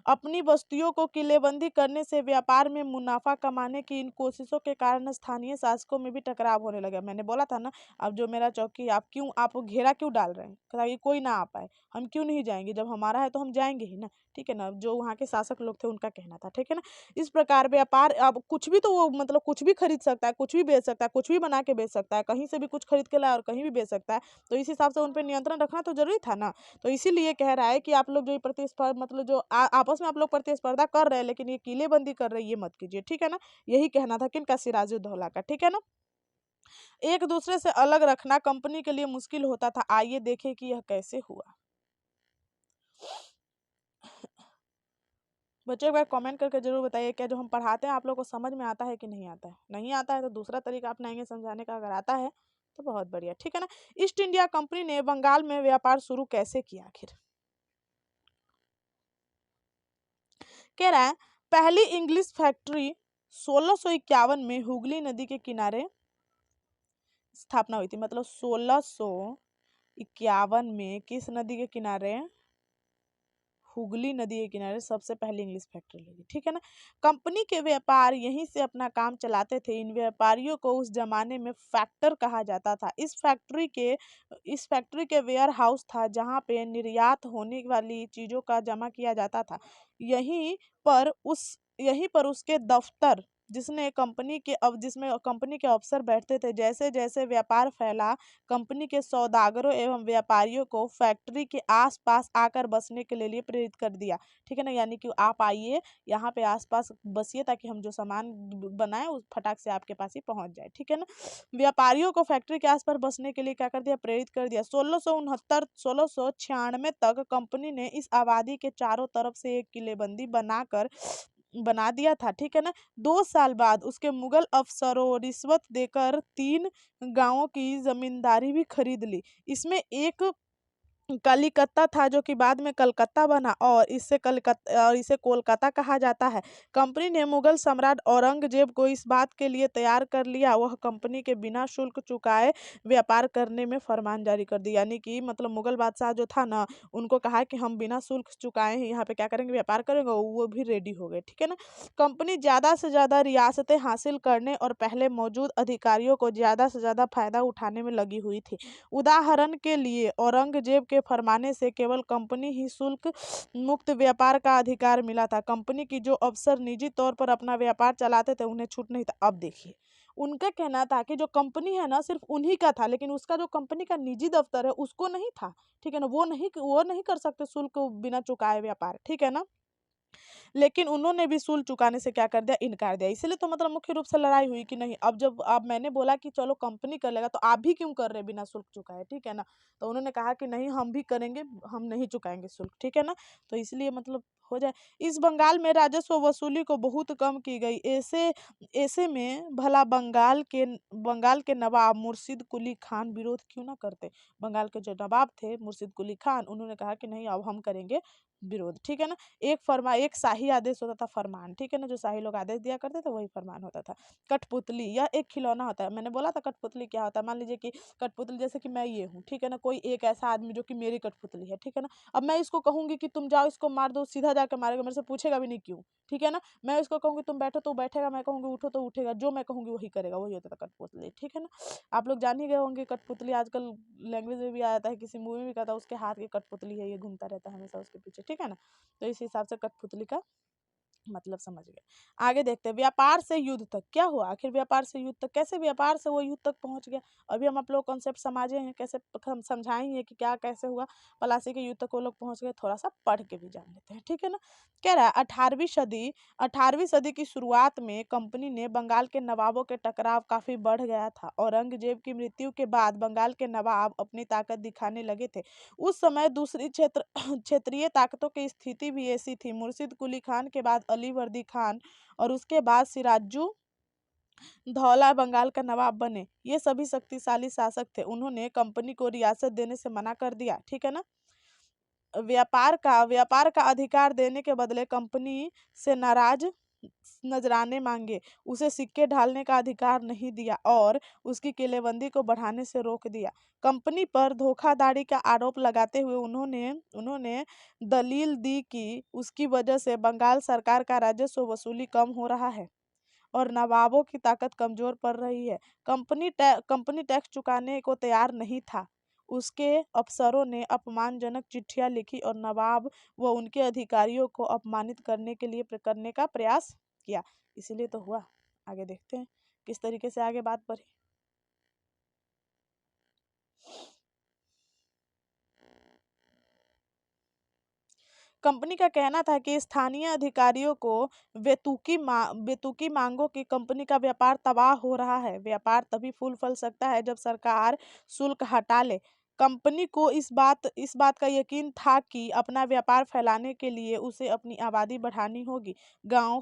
अपनी बस्तियों को किलेबंदी करने से व्यापार में मुनाफा कमाने की इन कोशिशों के कारण स्थानीय शासकों में भी टकराव होने लगा। मैंने बोला था ना, अब जो मेरा चौकी, आप घेरा क्यों डाल रहे हैं, ताकि कोई ना आ पाए, हम क्यों नहीं जाएंगे, जब हमारा है तो हम जाएंगे ही ना, ठीक है ना। जो वहाँ के शासक लोग थे उनका कहना था, ठीक है ना। इस प्रकार व्यापार, अब कुछ भी तो वो मतलब कुछ भी खरीद सकता है, कुछ भी बेच सकता है, कुछ भी बना के बेच सकता है, कहीं से भी कुछ खरीद के लाए और कहीं भी बेच सकता है, तो इस हिसाब से उन पर नियंत्रण रखना तो जरूरी था ना। तो इसीलिए कह रहा है कि आप लोग जो ये प्रतिस्पर्धा, मतलब जो आपस में आप लोग प्रतिस्पर्धा कर रहे हैं, लेकिन ये किलेबंदी कर रहे हैं, ये मत कीजिए, ठीक है ना। यही कहना था किनका, सिराजुद्दौला का, ठीक है ना। एक दूसरे से अलग रखना कंपनी के लिए मुश्किल होता था। आइए देखें कि यह कैसे हुआ। बच्चों एक बार कमेंट करके जरूर बताइए, क्या जो हम पढ़ाते हैं आप लोग को समझ में आता है कि नहीं आता है। नहीं आता है तो दूसरा तरीका अपनाएंगे समझाने का, अगर आता है तो बहुत बढ़िया, ठीक है ना। ईस्ट इंडिया कंपनी ने बंगाल में व्यापार शुरू कैसे किया आखिर, कह रहा है पहली इंग्लिश फैक्ट्री 1651 में हुगली नदी के किनारे स्थापना हुई थी। मतलब 1651 में किस नदी के किनारे, हुगली नदी के किनारे सबसे पहली इंग्लिश फैक्ट्री लगी, ठीक है ना। कंपनी के व्यापार यहीं से अपना काम चलाते थे। इन व्यापारियों को उस जमाने में फैक्टर कहा जाता था। इस फैक्ट्री के वेयर हाउस था जहाँ पे निर्यात होने वाली चीजों का जमा किया जाता था। यहीं यहीं पर उसके दफ्तर, जिसमें कंपनी के अफसर बैठते थे। जैसे जैसे व्यापार फैला, कंपनी के सौदागरों एवं व्यापारियों को फैक्ट्री के आसपास आकर बसने के लिए प्रेरित कर दिया, ठीक है ना। यानी कि आप आइए यहाँ पे आसपास बसिए, ताकि हम जो सामान बनाए उस फटाक से आपके पास ही पहुंच जाए, ठीक है ना। व्यापारियों को फैक्ट्री के आसपास बसने के लिए क्या कर दिया, प्रेरित कर दिया। 1696 तक कंपनी ने इस आबादी के चारों तरफ से एक किलेबंदी बना दिया था, ठीक है ना। 2 साल बाद उसके मुगल अफसरों रिश्वत देकर 3 गांवों की जमींदारी भी खरीद ली। इसमें एक कलिकत्ता था जो कि बाद में कलकत्ता बना, और इसे कोलकाता कहा जाता है। कंपनी ने मुगल सम्राट औरंगजेब को इस बात के लिए तैयार कर लिया, वह कंपनी के बिना शुल्क चुकाए व्यापार करने में फरमान जारी कर दी। यानी कि मतलब मुगल बादशाह जो था ना, उनको कहा कि हम बिना शुल्क चुकाए ही यहाँ पे क्या करेंगे, व्यापार करेंगे, वो भी रेडी हो गए, ठीक है ना। कंपनी ज्यादा से ज्यादा रियासतें हासिल करने और पहले मौजूद अधिकारियों को ज्यादा से ज्यादा फायदा उठाने में लगी हुई थी। उदाहरण के लिए औरंगजेब के फरमाने से केवल कंपनी ही शुल्क मुक्त व्यापार का अधिकार मिला था। कंपनी की जो अफसर निजी तौर पर अपना व्यापार चलाते थे उन्हें छूट नहीं था। अब देखिए, उनका कहना था कि जो कंपनी है ना सिर्फ उन्हीं का था, लेकिन उसका जो कंपनी का निजी दफ्तर है उसको नहीं था, ठीक है ना। वो नहीं कर सकते शुल्क बिना चुकाए व्यापार, ठीक है ना। लेकिन उन्होंने भी शुल्क चुकाने से क्या कर दिया, इनकार दिया। इसलिए तो मतलब मुख्य रूप से लड़ाई हुई कि नहीं, अब मैंने बोला कि चलो कंपनी कर लेगा तो आप भी क्यों कर रहे बिना शुल्क चुकाए, ठीक है ना। तो उन्होंने कहा कि नहीं हम भी करेंगे, हम नहीं चुकाएंगे शुल्क, ठीक है ना। तो इसलिए मतलब हो जाए। इस बंगाल में राजस्व वसूली को बहुत कम की गई। ऐसे ऐसे में भला बंगाल के नवाब मुर्शिद कुली खान विरोध क्यों ना करते। बंगाल के जो नवाब थे मुर्शिद कुली खान, उन्होंने कहा कि नहीं अब हम करेंगे विरोध, ठीक है ना। एक शाही आदेश होता था फरमान, ठीक है ना, जो शाही लोग आदेश दिया करते थे वही फरमान होता था। कठपुतली, यह एक खिलौना होता है। मैंने बोला था कठपुतली क्या होता है। मान लीजिए कि कठपुतली जैसे कि मैं ये हूँ, ठीक है ना, कोई एक ऐसा आदमी जो कि मेरी कठपुतली है, ठीक है ना। अब मैं इसको कहूंगी कि तुम जाओ इसको मार दो, सीधा जाकर मारेगा, मेरे से पूछेगा भी नहीं क्यों, ठीक है ना। मैं इसको कहूंगी तुम बैठो तो बैठेगा, मैं कहूंगी उठो तो उठेगा, जो मैं कहूंगी वही करेगा, वही होता था कठपुतली, ठीक है ना। आप लोग जान ही गए होंगे कठपुतली, आजकल लैंग्वेज में भी आ जाता है, किसी मूवी में कहता है उसके हाथ की कठपुतली है, ये घूमता रहता है हमेशा उसके पीछे, ठीक है ना। तो इस हिसाब से कठपुतली का मतलब समझ गए। आगे देखते हैं, व्यापार से युद्ध तक क्या हुआ। आखिर व्यापार से युद्ध तक कैसे, व्यापार से वो युद्ध तक पहुंच गया। अभी हम आप लोग कॉन्सेप्ट समझे हैं, कैसे हम समझाएंगे कि क्या कैसे हुआ। पलासी के युद्ध तक वो लोग पहुंच गए। थोड़ा सा पढ़ के भी जान लेते हैं, ठीक है ना। कह रहा है 18वीं सदी की शुरुआत में कंपनी ने बंगाल के नवाबों के टकराव काफी बढ़ गया था। औरंगजेब की मृत्यु के बाद बंगाल के नवाब अपनी ताकत दिखाने लगे थे। उस समय दूसरी क्षेत्रीय ताकतों की स्थिति भी ऐसी थी। मुर्शिद कुली खान के बाद अली वर्दी खान और उसके बाद सिराजू धौला बंगाल का नवाब बने। ये सभी शक्तिशाली शासक थे। उन्होंने कंपनी को रियासत देने से मना कर दिया, ठीक है ना। व्यापार का अधिकार देने के बदले कंपनी से नाराज नजराने मांगे। उसे सिक्के ढालने का अधिकार नहीं दिया और उसकी किलेबंदी को बढ़ाने से रोक दिया। कंपनी पर धोखाधड़ी का आरोप लगाते हुए उन्होंने उन्होंने दलील दी कि उसकी वजह से बंगाल सरकार का राजस्व वसूली कम हो रहा है और नवाबों की ताकत कमजोर पड़ रही है। कंपनी टैक्स चुकाने को तैयार नहीं था। उसके अफसरों ने अपमानजनक चिट्ठियां लिखी और नवाब व उनके अधिकारियों को अपमानित करने का प्रयास किया। इसीलिए तो हुआ। आगे देखते हैं किस तरीके से आगे बात बढ़ी। कंपनी का कहना था कि स्थानीय अधिकारियों को बेतुकी मांगों की कंपनी का व्यापार तबाह हो रहा है। व्यापार तभी फूल फल सकता है जब सरकार शुल्क हटा ले। कंपनी को इस बात का यकीन था कि अपना व्यापार फैलाने के लिए उसे अपनी आबादी बढ़ानी होगी, गांव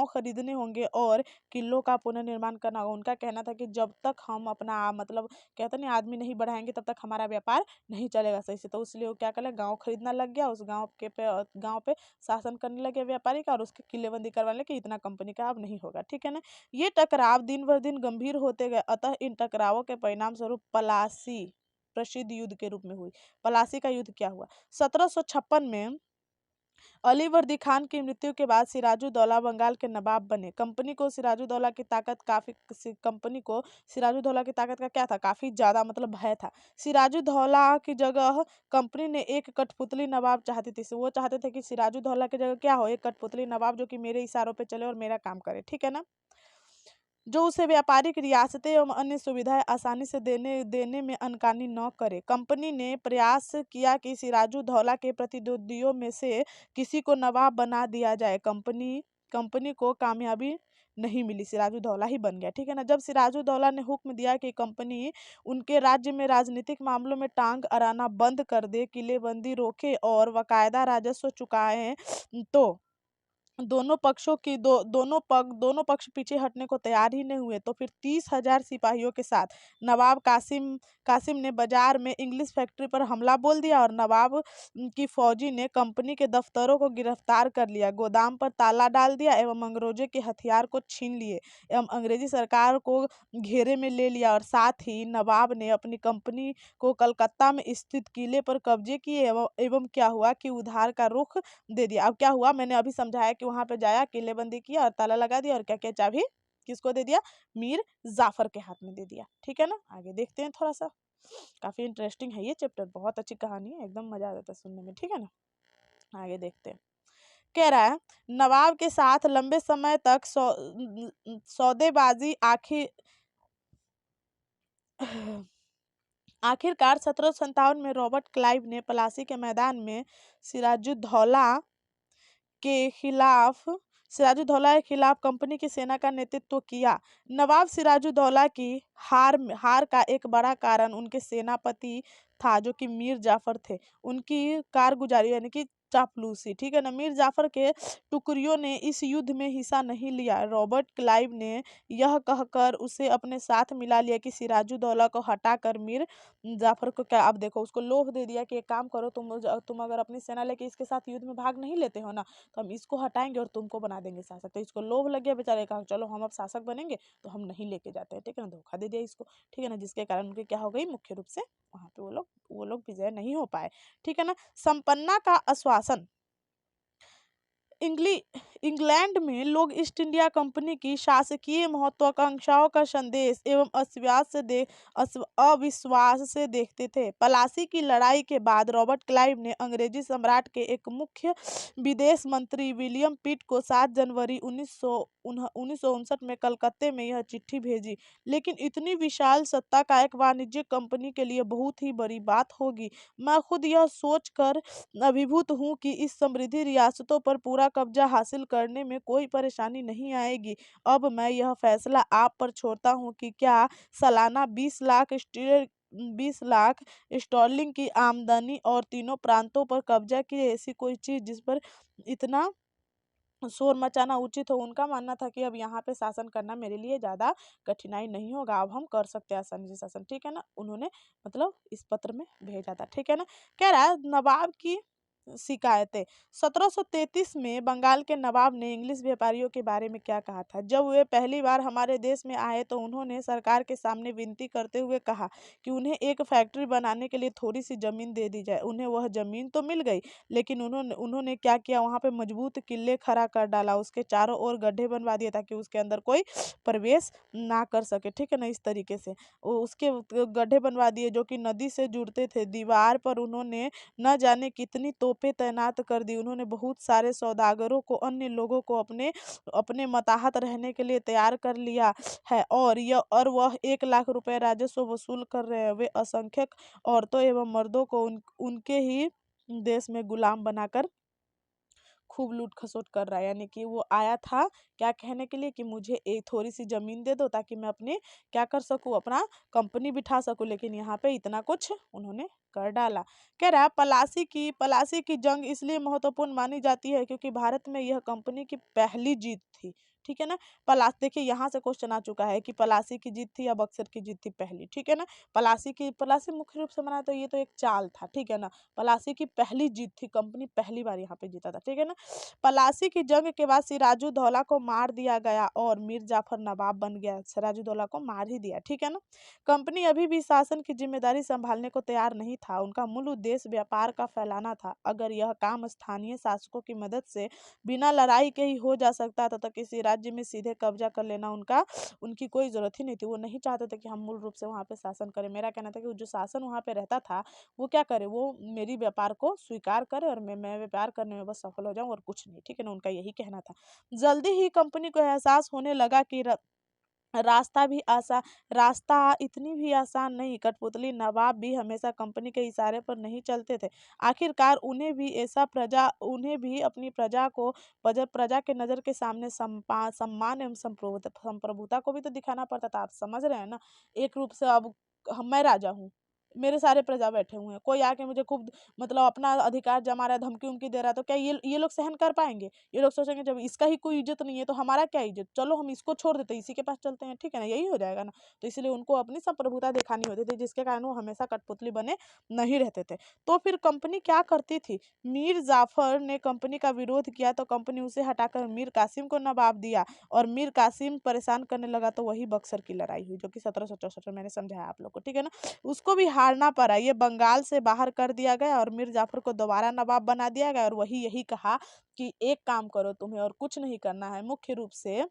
खरीदने होंगे और किलों का पुनर्निर्माण करना होगा। उनका कहना था कि जब तक हम अपना मतलब कहते नहीं आदमी नहीं बढ़ाएंगे तब तक हमारा व्यापार नहीं चलेगा सही से। तो इसलिए वो क्या कर गांव खरीदना लग गया। उस गांव पे शासन करने लगे व्यापारी का और उसकी किलेबंदी करवाने लगे कि इतना कंपनी का अब नहीं होगा, ठीक है ना। ये टकराव दिन ब दिन गंभीर होते गए। अतः इन टकरावों के परिणाम स्वरूप पलासी प्रसिद्ध युद्ध के रूप में हुई। पलासी का युद्ध क्या हुआ। 1756 में अली वर्दी खान की मृत्यु के बाद सिराजुद्दौला बंगाल के नवाब बने। कंपनी को सिराजुद्दौला की ताकत का क्या था, काफी ज्यादा मतलब भय था। सिराजुद्दौला की जगह कंपनी ने एक कठपुतली नवाब चाहती थी। वो चाहते थे कि सिराजुद्दौला की जगह क्या हो, एक कठपुतली नवाब जो कि मेरे इशारों पे चले और मेरा काम करे, ठीक है ना। जो उसे व्यापारिक रियासतें एवं अन्य सुविधाएं आसानी से देने देने में अनकानी न करे। कंपनी ने प्रयास किया कि सिराजुद्दौला के प्रतिद्वंदियों में से किसी को नवाब बना दिया जाए। कंपनी को कामयाबी नहीं मिली, सिराजुद्दौला ही बन गया, ठीक है ना। जब सिराजुद्दौला ने हुक्म दिया कि कंपनी उनके राज्य में राजनीतिक मामलों में टांग अड़ाना बंद कर दे, किलेबंदी रोके और बाकायदा राजस्व चुकाए, तो दोनों पक्ष पीछे हटने को तैयार ही नहीं हुए। तो फिर 30,000 सिपाहियों के साथ नवाब कासिम ने बाजार में इंग्लिश फैक्ट्री पर हमला बोल दिया और नवाब की फौजी ने कंपनी के दफ्तरों को गिरफ्तार कर लिया, गोदाम पर ताला डाल दिया एवं अंग्रेजों के हथियार को छीन लिए एवं अंग्रेजी सरकार को घेरे में ले लिया। और साथ ही नवाब ने अपनी कंपनी को कलकत्ता में स्थित किले पर कब्जे किए एवं क्या हुआ कि उधार का रुख दे दिया। अब क्या हुआ, मैंने अभी समझाया कि वहां पे जाया, किलेबंदी किया और ताला लगा दिया और क्या क्या चाबी किसको दे दिया, मीर जाफर के हाथ में दे दिया, ठीक है ना। आगे देखते हैं थोड़ा सा, काफी इंटरेस्टिंग है ये चैप्टर, बहुत अच्छी कहानी है, एकदम मजा आ जाता है सुनने में, ठीक है ना। आगे देखते हैं। कह रहा है नवाब के साथ लंबे समय तक सौदेबाजी आखिरकार 1757 में रॉबर्ट क्लाइव ने पलासी के मैदान में सिराजुद्दौला के खिलाफ सिराजुद्दौला के खिलाफ कंपनी की सेना का नेतृत्व किया। नवाब सिराजुद्दौला की हार का एक बड़ा कारण उनके सेनापति था जो कि मीर जाफर थे। उनकी कारगुजारी यानी कि चापलूसी, ठीक है ना। मीर जाफर के टुकड़ियों ने इस युद्ध में हिस्सा नहीं लिया। रॉबर्ट क्लाइव ने यह कहकर उसे अपने साथ मिला लिया कि सिराजुद्दौला को हटाकर मीर जाफर को क्या, अब देखो उसको लोभ दे दिया कि एक काम करो, तुम अगर अपनी सेना लेके इसके साथ युद्ध में भाग नहीं लेते हो ना, तो हम इसको हटाएंगे और तुमको बना देंगे शासक। तो इसको लोभ लग गया, बेचारे कहा चलो हम अब शासक बनेंगे, तो हम नहीं लेके जाते हैं, ठीक है ना। धोखा दे दिया इसको, ठीक है ना, जिसके कारण उनकी क्या हो गई, मुख्य रूप से वहां पे वो लोग विजय नहीं हो पाए, ठीक है ना। संपन्ना का आश्वासन। इंग्लैंड में लोग ईस्ट इंडिया कंपनी की शासकीय महत्वाकांक्षाओं का संदेश एवं अविश्वास से देखते थे। पलासी की लड़ाई के बाद रॉबर्ट क्लाइव ने अंग्रेजी सम्राट के एक मुख्य विदेश मंत्री विलियम पिट को 7 जनवरी 1959 में कलकत्ते में यह चिट्ठी भेजी। लेकिन इतनी विशाल सत्ता का एक वाणिज्यिक कंपनी के लिए बहुत ही बड़ी बात होगी। मैं खुद यह सोचकर अभिभूत हूँ कि इस समृद्धि रियासतों पर पूरा कब्जा हासिल करने में कोई परेशानी नहीं आएगी। अब मैं यह फैसला आप पर छोड़ता हूँ कि क्या सालाना 20 लाख स्टर्लिंग की आमदनी और तीनों प्रांतों पर कब्जा की ऐसी कोई चीज जिस पर इतना शोर मचाना उचित हो। उनका मानना था कि अब यहाँ पे शासन करना मेरे लिए ज्यादा कठिनाई नहीं होगा, अब हम कर सकते हैं आसानी से शासन, ठीक है ना। उन्होंने मतलब इस पत्र में भेजा था, ठीक है ना। कह रहा है नवाब की शिकायतें। 1733 में बंगाल के नवाब ने इंग्लिश व्यापारियों के बारे में क्या कहा था। जब वे पहली बार हमारे देश में आए तो उन्होंने सरकार के सामने विनती करते हुए कहा कि उन्हें एक फैक्ट्री बनाने के लिए थोड़ी सी जमीन दे दी जाए। उन्हें वह जमीन तो मिल गई, लेकिन उन्होंने क्या किया, वहां पे मजबूत किले खड़ा कर डाला, उसके चारों ओर गड्ढे बनवा दिए ताकि उसके अंदर कोई प्रवेश ना कर सके, ठीक है ना। इस तरीके से उसके गड्ढे बनवा दिए जो कि नदी से जुड़ते थे। दीवार पर उन्होंने न जाने कितनी तोपें तैनात कर दी। उन्होंने बहुत सारे सौदागरों को, अन्य लोगों को अपने अपने मताहत रहने के लिए तैयार कर लिया है और वह 1 लाख रुपए राजस्व वसूल कर रहे हैं। वे असंख्यक औरतों एवं मर्दों को उनके ही देश में गुलाम बनाकर खूब लूट खसोट कर रहा है। यानी कि वो आया था क्या कहने के लिए कि मुझे एक थोड़ी सी जमीन दे दो ताकि मैं अपने क्या कर सकूं, अपना कंपनी बिठा सकूं। लेकिन यहाँ पे इतना कुछ उन्होंने कर डाला। कह रहा है पलासी की जंग इसलिए महत्वपूर्ण मानी जाती है क्योंकि भारत में यह कंपनी की पहली जीत थी, ठीक है ना। पलासी, देखिए यहाँ से क्वेश्चन आ चुका है कि पलासी की जीत थी या बक्सर की जीत थी पहली, ठीक है ना। पलासी मुख्य रूप से मना, तो ये तो एक चाल था, ठीक है ना। पलासी की पहली जीत थी, कंपनी पहली बार यहाँ पे जीता था, ठीक है ना। पलासी की जंग के बाद सिराजुद्दौला को मार दिया गया और मीर जाफर नवाब बन गया। सिराजुद्दौला को मार ही दिया, ठीक है ना। कंपनी अभी भी शासन की जिम्मेदारी संभालने को तैयार नहीं था। उनका मूल उद्देश्य व्यापार का फैलाना था। अगर यह काम स्थानीय शासकों की मदद से बिना लड़ाई के ही हो जा सकता था तो किसी राज्य में सीधे कब्जा कर लेना उनकी कोई जरूरत ही नहीं थी। वो नहीं चाहते थे कि हम मूल रूप से वहां पे शासन करें। मेरा कहना था कि जो शासन वहां पे रहता था वो क्या करे, वो मेरी व्यापार को स्वीकार करे और मैं व्यापार करने में बस सफल हो जाऊं और कुछ नहीं, ठीक है ना। उनका यही कहना था। जल्दी ही कंपनी को एहसास होने लगा कि रास्ता इतनी भी आसान नहीं। कठपुतली नवाब भी हमेशा कंपनी के इशारे पर नहीं चलते थे। आखिरकार उन्हें भी अपनी प्रजा को प्रजा के नजर के सामने सम्मान एवं संप्रभुता को भी तो दिखाना पड़ता था। आप समझ रहे हैं ना। एक रूप से अब मैं राजा हूँ, मेरे सारे प्रजा बैठे हुए हैं, कोई आके मुझे खूब मतलब अपना अधिकार जमा रहा है, धमकी उमकी दे रहा है, तो क्या ये लोग सहन कर पाएंगे। ये लोग सोचेंगे जब इसका ही कोई इज्जत नहीं है तो हमारा क्या इज्जत, चलो हम इसको छोड़ देते हैं, इसी के पास चलते हैं, ठीक है ना। यही हो जाएगा ना। तो इसलिए उनको अपनी संप्रभुता दिखानी होती थी, जिसके कारण वो हमेशा कठपुतली बने नहीं रहते थे। तो फिर कंपनी क्या करती थी, मीर जाफर ने कंपनी का विरोध किया तो कंपनी उसे हटाकर मीर कासिम को नवाब दिया और मीर कासिम परेशान करने लगा तो वही बक्सर की लड़ाई हुई जो कि 1764 में मैंने समझाया आप लोग को, ठीक है ना। उसको भी हारना पड़ा, ये बंगाल से बाहर कर दिया गया और मीर जाफर को दोबारा नवाब बना दिया गया। और वही यही कहा कि एक काम करो, तुम्हें और कुछ नहीं करना है, मुख्य रूप से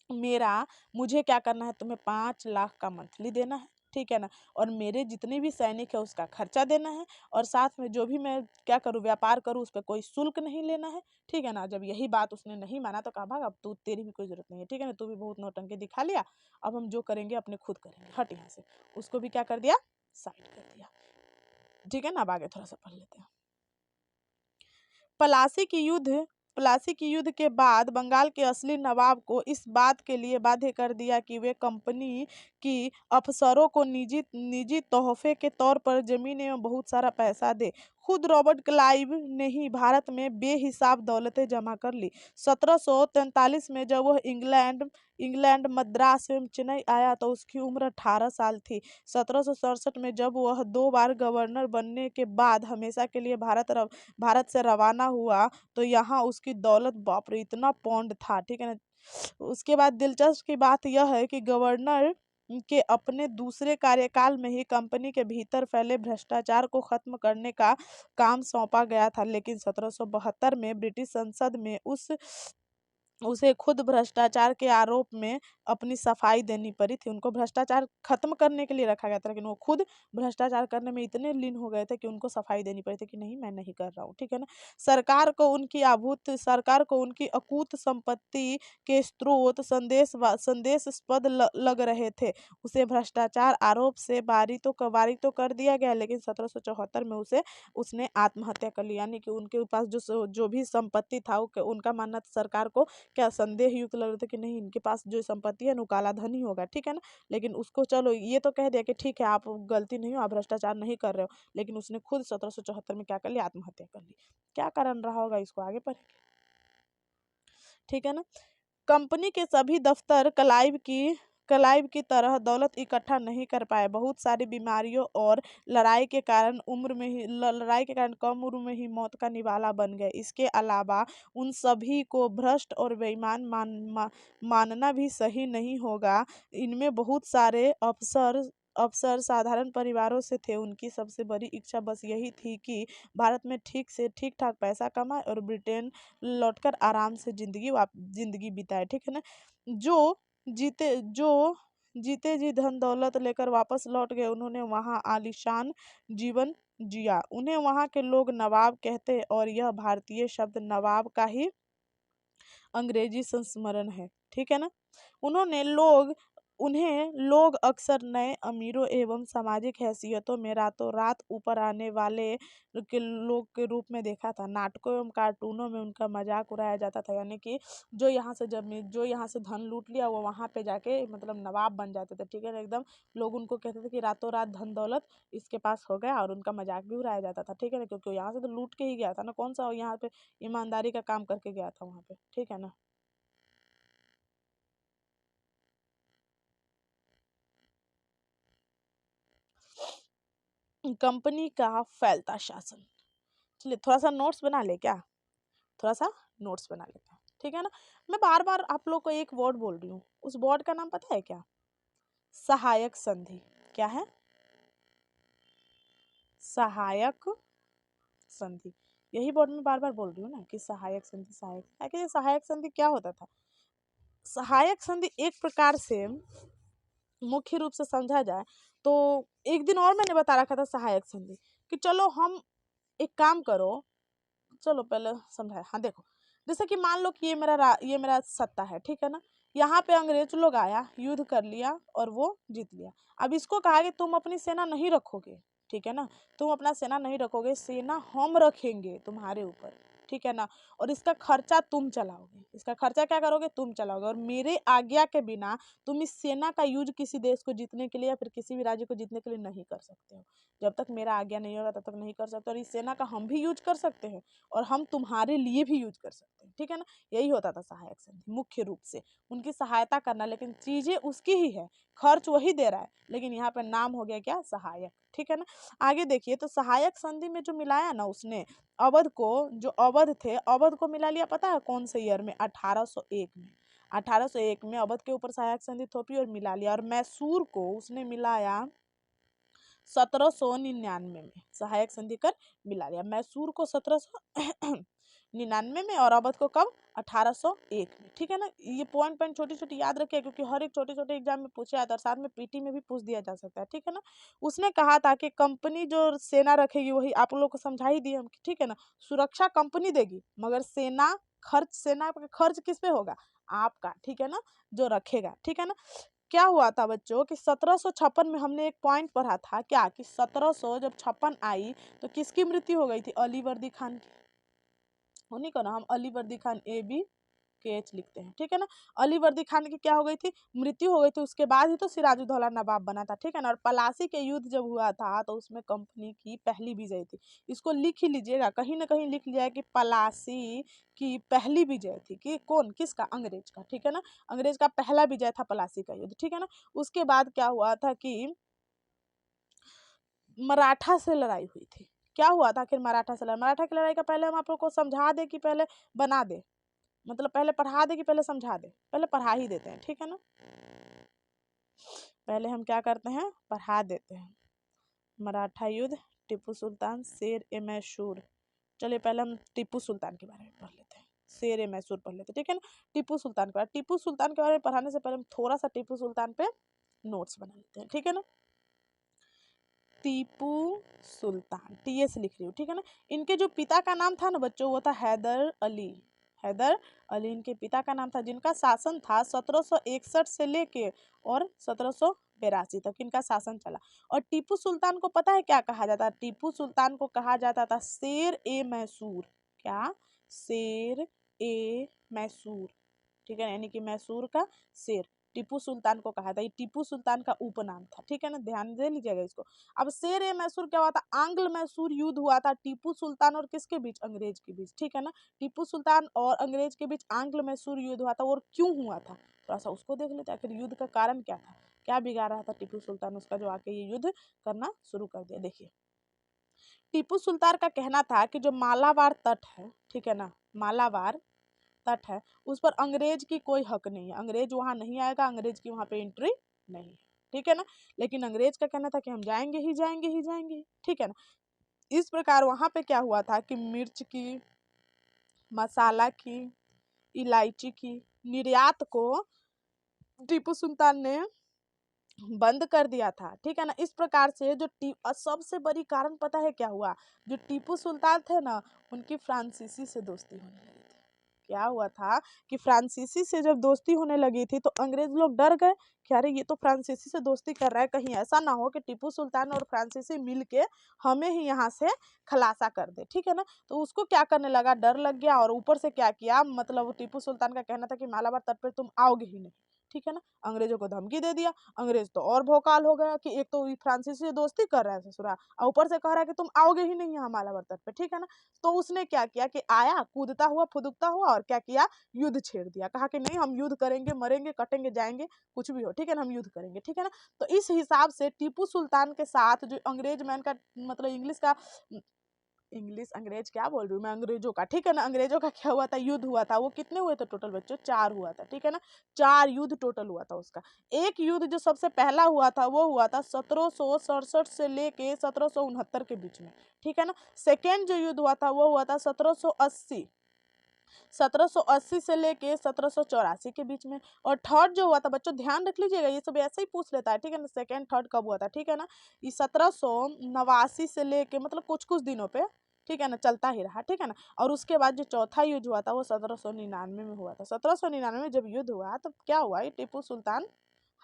मुझे क्या करना है, तुम्हें 5 लाख का मंथली देना है, ठीक है ना। और मेरे जितने भी सैनिक है उसका खर्चा देना है और साथ में जो भी मैं क्या करूँ, व्यापार करूँ, उस पर कोई शुल्क नहीं लेना है, ठीक है ना। जब यही बात उसने नहीं माना तो कहा भाग, अब तेरी भी कोई जरूरत नहीं है, ठीक है ना। तू भी बहुत नौटंकी दिखा लिया, अब हम जो करेंगे अपने खुद करेंगे, हट यहाँ से। उसको भी क्या कर दिया, साइड कर दिया, ठीक है ना। अब आगे थोड़ा सा पढ़ लेते हैं। पलासी की युद्ध प्लासी की युद्ध के बाद बंगाल के असली नवाब को इस बात के लिए बाध्य कर दिया कि वे कंपनी की अफसरों को निजी निजी तोहफे के तौर पर जमीन एवं बहुत सारा पैसा दे। खुद रॉबर्ट क्लाइव ने ही भारत में बेहिसाब दौलतें जमा कर ली। 1743 में जब वह इंग्लैंड इंग्लैंड मद्रास एवं चेन्नई आया तो उसकी उम्र 18 साल थी। 1767 में जब वह 2 बार गवर्नर बनने के बाद हमेशा के लिए भारत से रवाना हुआ तो यहाँ उसकी दौलत बाप रे इतना पौंड था, ठीक है ना। उसके बाद दिलचस्प की बात यह है कि गवर्नर के अपने दूसरे कार्यकाल में ही कंपनी के भीतर फैले भ्रष्टाचार को खत्म करने का काम सौंपा गया था, लेकिन 1772 में ब्रिटिश संसद में उसे खुद भ्रष्टाचार के आरोप में अपनी सफाई देनी पड़ी थी। उनको भ्रष्टाचार खत्म करने के लिए रखा गया था, लेकिन वो खुद भ्रष्टाचार करने में इतने लीन हो गए थे कि उनको सफाई देनी पड़ी थी कि नहीं मैं नहीं कर रहा हूँ, ठीक है ना। सरकार को उनकी अकूत संपत्ति के स्रोत संदेशस्पद लग रहे थे। उसे भ्रष्टाचार आरोप से बारी तो कर दिया गया, लेकिन 1774 में उसने आत्महत्या कर ली। यानी कि उनके पास जो भी संपत्ति था उनका मानना सरकार को क्या संदेह युक्त लग रहा था कि नहीं इनके पास जो संपत्ति है वो काला धन ही होगा, ठीक है ना। लेकिन उसको चलो ये तो कह दिया कि ठीक है आप गलती नहीं हो, आप भ्रष्टाचार नहीं कर रहे हो, लेकिन उसने खुद 1774 में क्या कर लिया, आत्महत्या कर ली। क्या कारण रहा होगा इसको आगे पढ़ेंगे, ठीक है ना। कंपनी के सभी दफ्तर क्लाइव की तरह दौलत इकट्ठा नहीं कर पाए। बहुत सारी बीमारियों और लड़ाई के कारण कम उम्र में ही मौत का निवाला बन गए। इसके अलावा उन सभी को भ्रष्ट और बेईमान मानना भी सही नहीं होगा। इनमें बहुत सारे अफसर साधारण परिवारों से थे। उनकी सबसे बड़ी इच्छा बस यही थी कि भारत में ठीक ठाक पैसा कमाए और ब्रिटेन लौटकर आराम से जिंदगी बिताए, ठीक है ना। जो जो जीते जी धन दौलत लेकर वापस लौट गए, उन्होंने वहां आलीशान जीवन जिया। उन्हें वहां के लोग नवाब कहते और यह भारतीय शब्द नवाब का ही अंग्रेजी संस्मरण है, ठीक है ना। उन्हें लोग अक्सर नए अमीरों एवं सामाजिक हैसियतों में रातों रात ऊपर आने वाले के लोग के रूप में देखा था। नाटकों एवं कार्टूनों में उनका मजाक उड़ाया जाता था। यानी कि जो यहाँ से धन लूट लिया वो वहां पे जाके मतलब नवाब बन जाते थे, ठीक है ना। एकदम लोग उनको कहते थे कि रातों रात धन दौलत इसके पास हो गया, और उनका मजाक भी उड़ाया जाता था, ठीक है ना, क्योंकि यहाँ से तो लूट के ही गया था ना, कौन सा यहाँ पे ईमानदारी का काम करके गया था वहां पे, ठीक है ना। कंपनी का फैलता शासन। चलिए थोड़ा सा नोट्स बना ले क्या, थोड़ा सा नोट्स बना लेते हैं, ठीक है ना। मैं बार बार आप लोग को एक वर्ड बोल रही हूँ, उस वर्ड का नाम पता है क्या, सहायक संधि। क्या है, सहायक संधि। यही वर्ड मैं बार बार बोल रही हूँ ना कि सहायक संधि सहायक संधि क्या होता था। सहायक संधि एक प्रकार से मुख्य रूप से समझा जाए तो एक दिन और मैंने बता रखा था सहायक संधि कि चलो हम एक काम करो, चलो पहले समझाए। हाँ देखो, जैसे कि मान लो कि ये मेरा सत्ता है, ठीक है ना। यहाँ पे अंग्रेज लोग आया, युद्ध कर लिया और वो जीत लिया। अब इसको कहा कि तुम अपनी सेना नहीं रखोगे, ठीक है ना, तुम अपना सेना नहीं रखोगे, सेना हम रखेंगे तुम्हारे ऊपर, ठीक है ना। और इसका खर्चा तुम चलाओगे, इसका खर्चा क्या करोगे, तुम चलाओगे, और मेरे आज्ञा के बिना तुम इस सेना का यूज किसी देश को जीतने के लिए या फिर किसी भी राज्य को जीतने के लिए नहीं कर सकते हो। जब तक मेरा आज्ञा नहीं होगा तब तक नहीं कर सकते, और इस सेना का हम भी यूज कर सकते हैं और हम तुम्हारे लिए भी यूज कर सकते हैं, ठीक है ना। यही होता था सहायक संधि, मुख्य रूप से उनकी सहायता करना, लेकिन चीजें उसकी ही है, खर्च वही दे रहा है, लेकिन यहाँ पे नाम हो गया क्या, सहायक, ठीक है ना। आगे देखिए तो सहायक संधि में जो मिलाया ना उसने अवध को, जो अवध थे अवध को मिला लिया, पता है कौन से ईयर में, 1801 में। 1801 में अवध के ऊपर सहायक संधि थोपी और मिला लिया। और मैसूर को उसने मिलाया 1799 में, सहायक संधि कर मिला लिया मैसूर को 1799 में, और अवध को कब, 1801 में, ठीक है ना। ये पॉइंट छोटी छोटी याद रखिए क्योंकि हर एक छोटे छोटे एग्जाम में पूछा जाता है और साथ में पीटी में भी पूछ दिया जा सकता है, ठीक है ना। उसने कहा था कि कंपनी जो सेना रखेगी वही आप लोग को समझा ही दिए हम, ठीक है ना। सुरक्षा कंपनी देगी मगर सेना का खर्च किस पे होगा, आपका, ठीक है ना, जो रखेगा, ठीक है ना। क्या हुआ था बच्चों कि 1756 में हमने एक पॉइंट पढ़ा था क्या कि 1700 जब 56 आई तो किसकी मृत्यु हो गई थी, अली वर्दी खान की, उन्हीं को ना हम अली वर्दी खान ABKH लिखते हैं, ठीक है ना। अली वर्दी खान की क्या हो गई थी, मृत्यु हो गई थी, उसके बाद ही तो सिराजुद्दौला नवाब बना था, ठीक है ना। और पलासी के युद्ध जब हुआ था तो उसमें कंपनी की पहली विजय थी। इसको लिख ही लीजिएगा, कहीं ना कहीं लिख लिया कि पलासी की पहली विजय थी। कि कौन, किसका, अंग्रेज का, ठीक है ना। अंग्रेज का पहला विजय था पलासी का युद्ध, ठीक है ना। उसके बाद क्या हुआ था कि मराठा से लड़ाई हुई थी। क्या हुआ था आखिर मराठा से लड़ाई, मराठा की लड़ाई का पहले हम आप लोग को समझा दे कि पहले बना दे, मतलब पहले पढ़ा दे कि पहले समझा दे, पहले पढ़ा ही देते हैं, ठीक है ना। पहले हम क्या करते हैं, पढ़ा देते हैं। मराठा युद्ध, टीपू सुल्तान, शेर ए मैसूर। चलिए पहले हम टीपू सुल्तान के बारे में पढ़ लेते हैं, शेर ए मैसूर पढ़ लेते हैं, ठीक है ना। टीपू सुल्तान के बारे, टीपू सुल्तान के बारे में पढ़ाने से पहले हम थोड़ा सा टीपू सुल्तान पे नोट्स बना लेते हैं, ठीक है ना। टीपू सुल्तान, TS लिख रही हूँ, ठीक है ना। इनके जो पिता का नाम था ना बच्चों, वो था हैदर अली। हैदर अली इनके पिता का नाम था, जिनका शासन था 1761 से लेके और 1782 तक इनका शासन चला। और टीपू सुल्तान को पता है क्या कहा जाता है, टीपू सुल्तान को कहा जाता था शेर ए मैसूर। क्या, शेर ए मैसूर, ठीक है, यानी कि मैसूर का शेर टीपू सुल्तान को कहा था। ये टीपू सुल्तान का उपनाम था, ठीक है ना, ध्यान दे लीजिएगा इसको। अब शेर ए मैसूर क्या हुआ था, आंग्ल मैसूर युद्ध हुआ था टीपू सुल्तान और किसके बीच, अंग्रेज के बीच, ठीक है ना। टीपू सुल्तान और अंग्रेज के बीच आंग्ल मैसूर युद्ध हुआ था, और क्यों हुआ था थोड़ा सा उसको देख लेते हैं। आखिर युद्ध का कारण क्या था, क्या बिगाड़ रहा था टीपू सुल्तान उसका जो आके ये युद्ध करना शुरू कर दिया। देखिए टीपू सुल्तान का कहना था कि जो मालाबार तट है, ठीक है ना, मालाबार तट है, उस पर अंग्रेज की कोई हक नहीं है, अंग्रेज वहां नहीं आएगा, अंग्रेज की वहां पे एंट्री नहीं है, ठीक है ना। लेकिन अंग्रेज का कहना था कि हम जाएंगे ही जाएंगे ही जाएंगे, ठीक है ना। इस प्रकार वहां पे क्या हुआ था कि मिर्च की, मसाला की, इलायची की निर्यात को टीपू सुल्तान ने बंद कर दिया था, ठीक है ना। इस प्रकार से जो सबसे बड़ी कारण पता है क्या हुआ, जो टीपू सुल्तान थे ना, उनकी फ्रांसीसी से दोस्ती होने लगी थी। क्या हुआ था कि फ्रांसीसी से जब दोस्ती होने लगी थी तो अंग्रेज लोग डर गए कि अरे ये तो फ्रांसीसी से दोस्ती कर रहा है, कहीं ऐसा ना हो कि टीपू सुल्तान और फ्रांसीसी मिल के हमें ही यहाँ से खलासा कर दे, ठीक है ना। तो उसको क्या करने लगा, डर लग गया, और ऊपर से क्या किया, मतलब टीपू सुल्तान का कहना था कि मालाबार तट पर तुम आओगे ही नहीं, ठीक है ना। अंग्रेजों को धमकी दे दिया। अंग्रेज तो और भौकाल हो गया कि एक तो फ्रांसीसी से दोस्ती कर रहा है ससुरा, और ऊपर से कह रहा है कि तुम आओगे ही नहीं यहाँ मालाबार तट पे, ठीक है ना। तो उसने क्या किया कि आया, कूदता हुआ फुदकता हुआ, और क्या किया, युद्ध छेड़ दिया। कहा कि नहीं हम युद्ध करेंगे, मरेंगे कटेंगे जाएंगे कुछ भी हो, ठीक है ना, हम युद्ध करेंगे, ठीक है ना। तो इस हिसाब से टीपू सुल्तान के साथ जो अंग्रेज मैन का, मतलब इंग्लिश अंग्रेज क्या बोल रही हूँ मैं, अंग्रेजों का, ठीक है ना, अंग्रेजों का क्या हुआ था, युद्ध हुआ था। वो कितने हुए थे टोटल बच्चों, 4 हुआ था, ठीक है ना। 4 युद्ध टोटल हुआ था उसका। एक युद्ध जो सबसे पहला हुआ था वो हुआ था 1767 से लेके 1769 के बीच में, ठीक है ना। सेकेंड जो युद्ध हुआ था वो हुआ था 1780 से लेके 1784 के बीच में। और थर्ड जो हुआ था बच्चों ध्यान रख लीजिएगा, ये सब ऐसे ही पूछ लेता है, ठीक है ना, सेकेंड थर्ड कब हुआ था, ठीक है ना। ये 1789 से लेके मतलब कुछ कुछ दिनों पे, ठीक है ना, चलता ही रहा, ठीक है ना। और उसके बाद जो चौथा युद्ध हुआ था वो 1799 में हुआ था। 1799 में जब युद्ध हुआ तो क्या हुआ, ये टीपू सुल्तान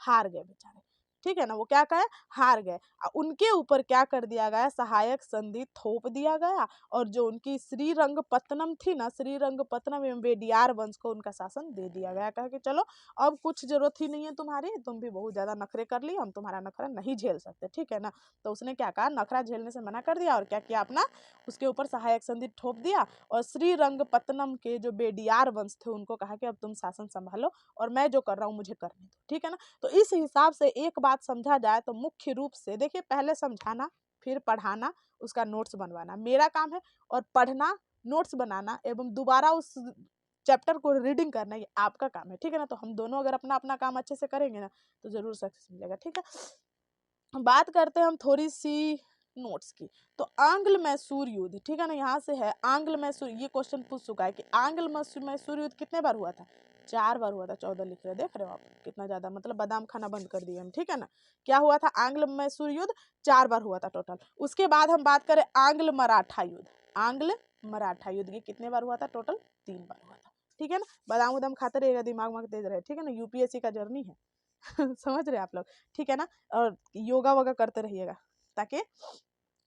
हार गए बेचारे, ठीक है ना। वो क्या कहे, हार गए। उनके ऊपर क्या कर दिया गया, सहायक संधि थोप दिया गया, और जो उनकी श्रीरंगपत्तनम थी ना, श्रीरंगपत्तनम एवं वेडियार वंश को उनका शासन दे दिया गया। कहा कि चलो अब कुछ जरूरत ही नहीं है तुम्हारी, तुम भी बहुत ज्यादा नखरे कर ली, हम तुम्हारा नखरा नहीं झेल सकते, ठीक है ना। तो उसने क्या कहा, नखरा झेलने से मना कर दिया, और क्या किया, अपना उसके ऊपर सहायक संधि थोप दिया। और श्रीरंगपत्तनम के जो बेडियार वंश थे उनको कहा कि अब तुम शासन संभालो, और मैं जो कर रहा हूँ मुझे करने दो, ठीक है ना। तो इस हिसाब से एक बात समझा जाए तो मुख्य रूप से देखिए, पहले समझाना, फिर पढ़ाना, उसका नोट्स बनवाना मेरा काम है, और पढ़ना, नोट्स बनाना एवं दोबारा उस चैप्टर को रीडिंग करना ये आपका काम है, ठीक है ना। तो हम दोनों अगर अपना अपना काम अच्छे से करेंगे ना तो जरूर सक्सेस मिलेगा, ठीक है। बात करते हैं हम थोड़ी सी नोट्स की। तो आंग्ल मैसूर युद्ध, ठीक है ना, यहाँ से है आंग्ल मैसूर, ये क्वेश्चन पूछ चुका है कि आंग्ल मैसूर युद्ध कितने बार हुआ था, 4 बार हुआ था। 14 लिख रहे, देख रहे हो आप कितना ज्यादा, मतलब बादाम खाना बंद कर दिए हम, ठीक है ना। क्या हुआ था, आंग्ल मैसूर युद्ध 4 बार हुआ था टोटल। उसके बाद हम बात करें आंग्ल मराठा युद्ध, आंग्ल मराठा युद्ध ये कितने बार हुआ था, टोटल 3 बार हुआ था, ठीक है ना। बादाम उदाम खाते रहिएगा, दिमाग वाग तेज रहे, ठीक है ना, यूपीएससी का जर्नी है समझ रहे आप लोग, ठीक है ना। और योगा वोगा करते रहिएगा ताकि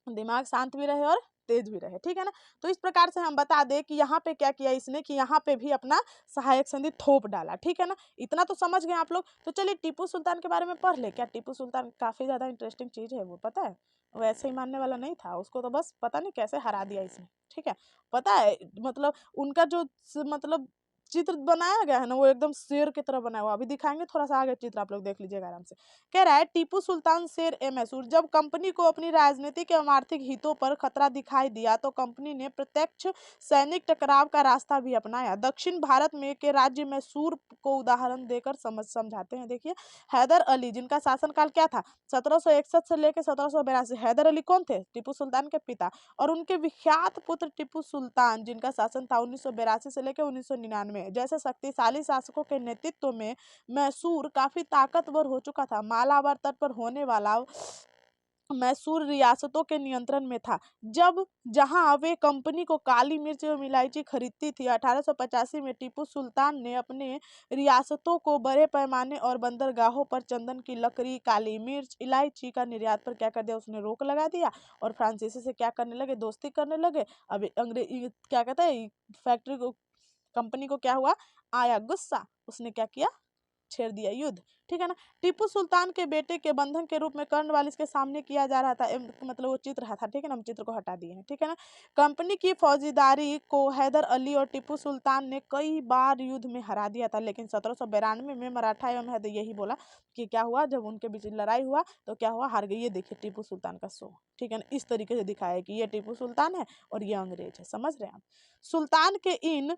दिमाग शांत भी रहे और तेज भी रहे, ठीक है ना। तो इस प्रकार से हम बता दें कि यहाँ पे क्या किया इसने कि यहाँ पे भी अपना सहायक संधि थोप डाला, ठीक है ना। इतना तो समझ गए आप लोग। तो चलिए टीपू सुल्तान के बारे में पढ़ ले। क्या टीपू सुल्तान काफी ज्यादा इंटरेस्टिंग चीज है, वो पता है। वैसे ही मानने वाला नहीं था, उसको तो बस पता नहीं कैसे हरा दिया इसने, ठीक है। पता है मतलब उनका जो मतलब चित्र बनाया गया है ना, वो एकदम शेर की तरह बनाया हुआ। अभी दिखाएंगे थोड़ा सा आगे चित्र, आप लोग देख लीजिएगा आराम से। कह रहा है टीपू सुल्तान शेर ए मैसूर, जब कंपनी को अपनी राजनीतिक एवं आर्थिक हितों पर खतरा दिखाई दिया तो कंपनी ने प्रत्यक्ष सैनिक टकराव का रास्ता भी अपनाया। दक्षिण भारत में के राज्य मैसूर को उदाहरण देकर समझाते हैं। देखिए हैदर अली जिनका शासनकाल क्या था 1761 से लेकर 1782। हैदर अली कौन थे? टीपू सुल्तान के पिता। और उनके विख्यात पुत्र टीपू सुल्तान जिनका शासन था 1982 से लेकर 1999। जैसे शक्तिशाली शासकों के नेतृत्व में मैसूर काफी ताकतवर हो चुका था। मालाबार तट पर होने वाला मैसूर रियासतों के नियंत्रण में था। जब जहां वे कंपनी को काली मिर्च एवं इलायची खरीदती थी। 1885 में टीपू सुल्तान ने अपने रियासतों को बड़े पैमाने और बंदरगाहों पर चंदन की लकड़ी, काली मिर्च, इलायची का निर्यात पर क्या कर दिया, उसने रोक लगा दिया। और फ्रांसीसी से क्या करने लगे, दोस्ती करने लगे। अब अंग्रेज क्या कहते हैं, फैक्ट्री को, कंपनी को क्या हुआ, आया गुस्सा, उसने क्या किया, छेड़ दिया युद्ध, ठीक है ना। टीपू सुल्तान के बेटे के बंधन के रूप में कर्नवालिस के सामने किया जा रहा था, मतलब वो चित्र था, ठीक है ना। हम चित्र को हटा दिए हैं, ठीक है ना। कंपनी की फौजदारी को हैदर अली और टीपू सुल्तान ने कई बार युद्ध में हरा दिया था। लेकिन 1792 में मराठा एवं हैदर, यही बोला कि क्या हुआ, जब उनके बीच लड़ाई हुआ तो क्या हुआ, हार गई। ये देखिए टीपू सुल्तान का शो, ठीक है ना। इस तरीके से दिखाया है कि ये टीपू सुल्तान है और ये अंग्रेज है, समझ रहे हैं आप। सुल्तान के इन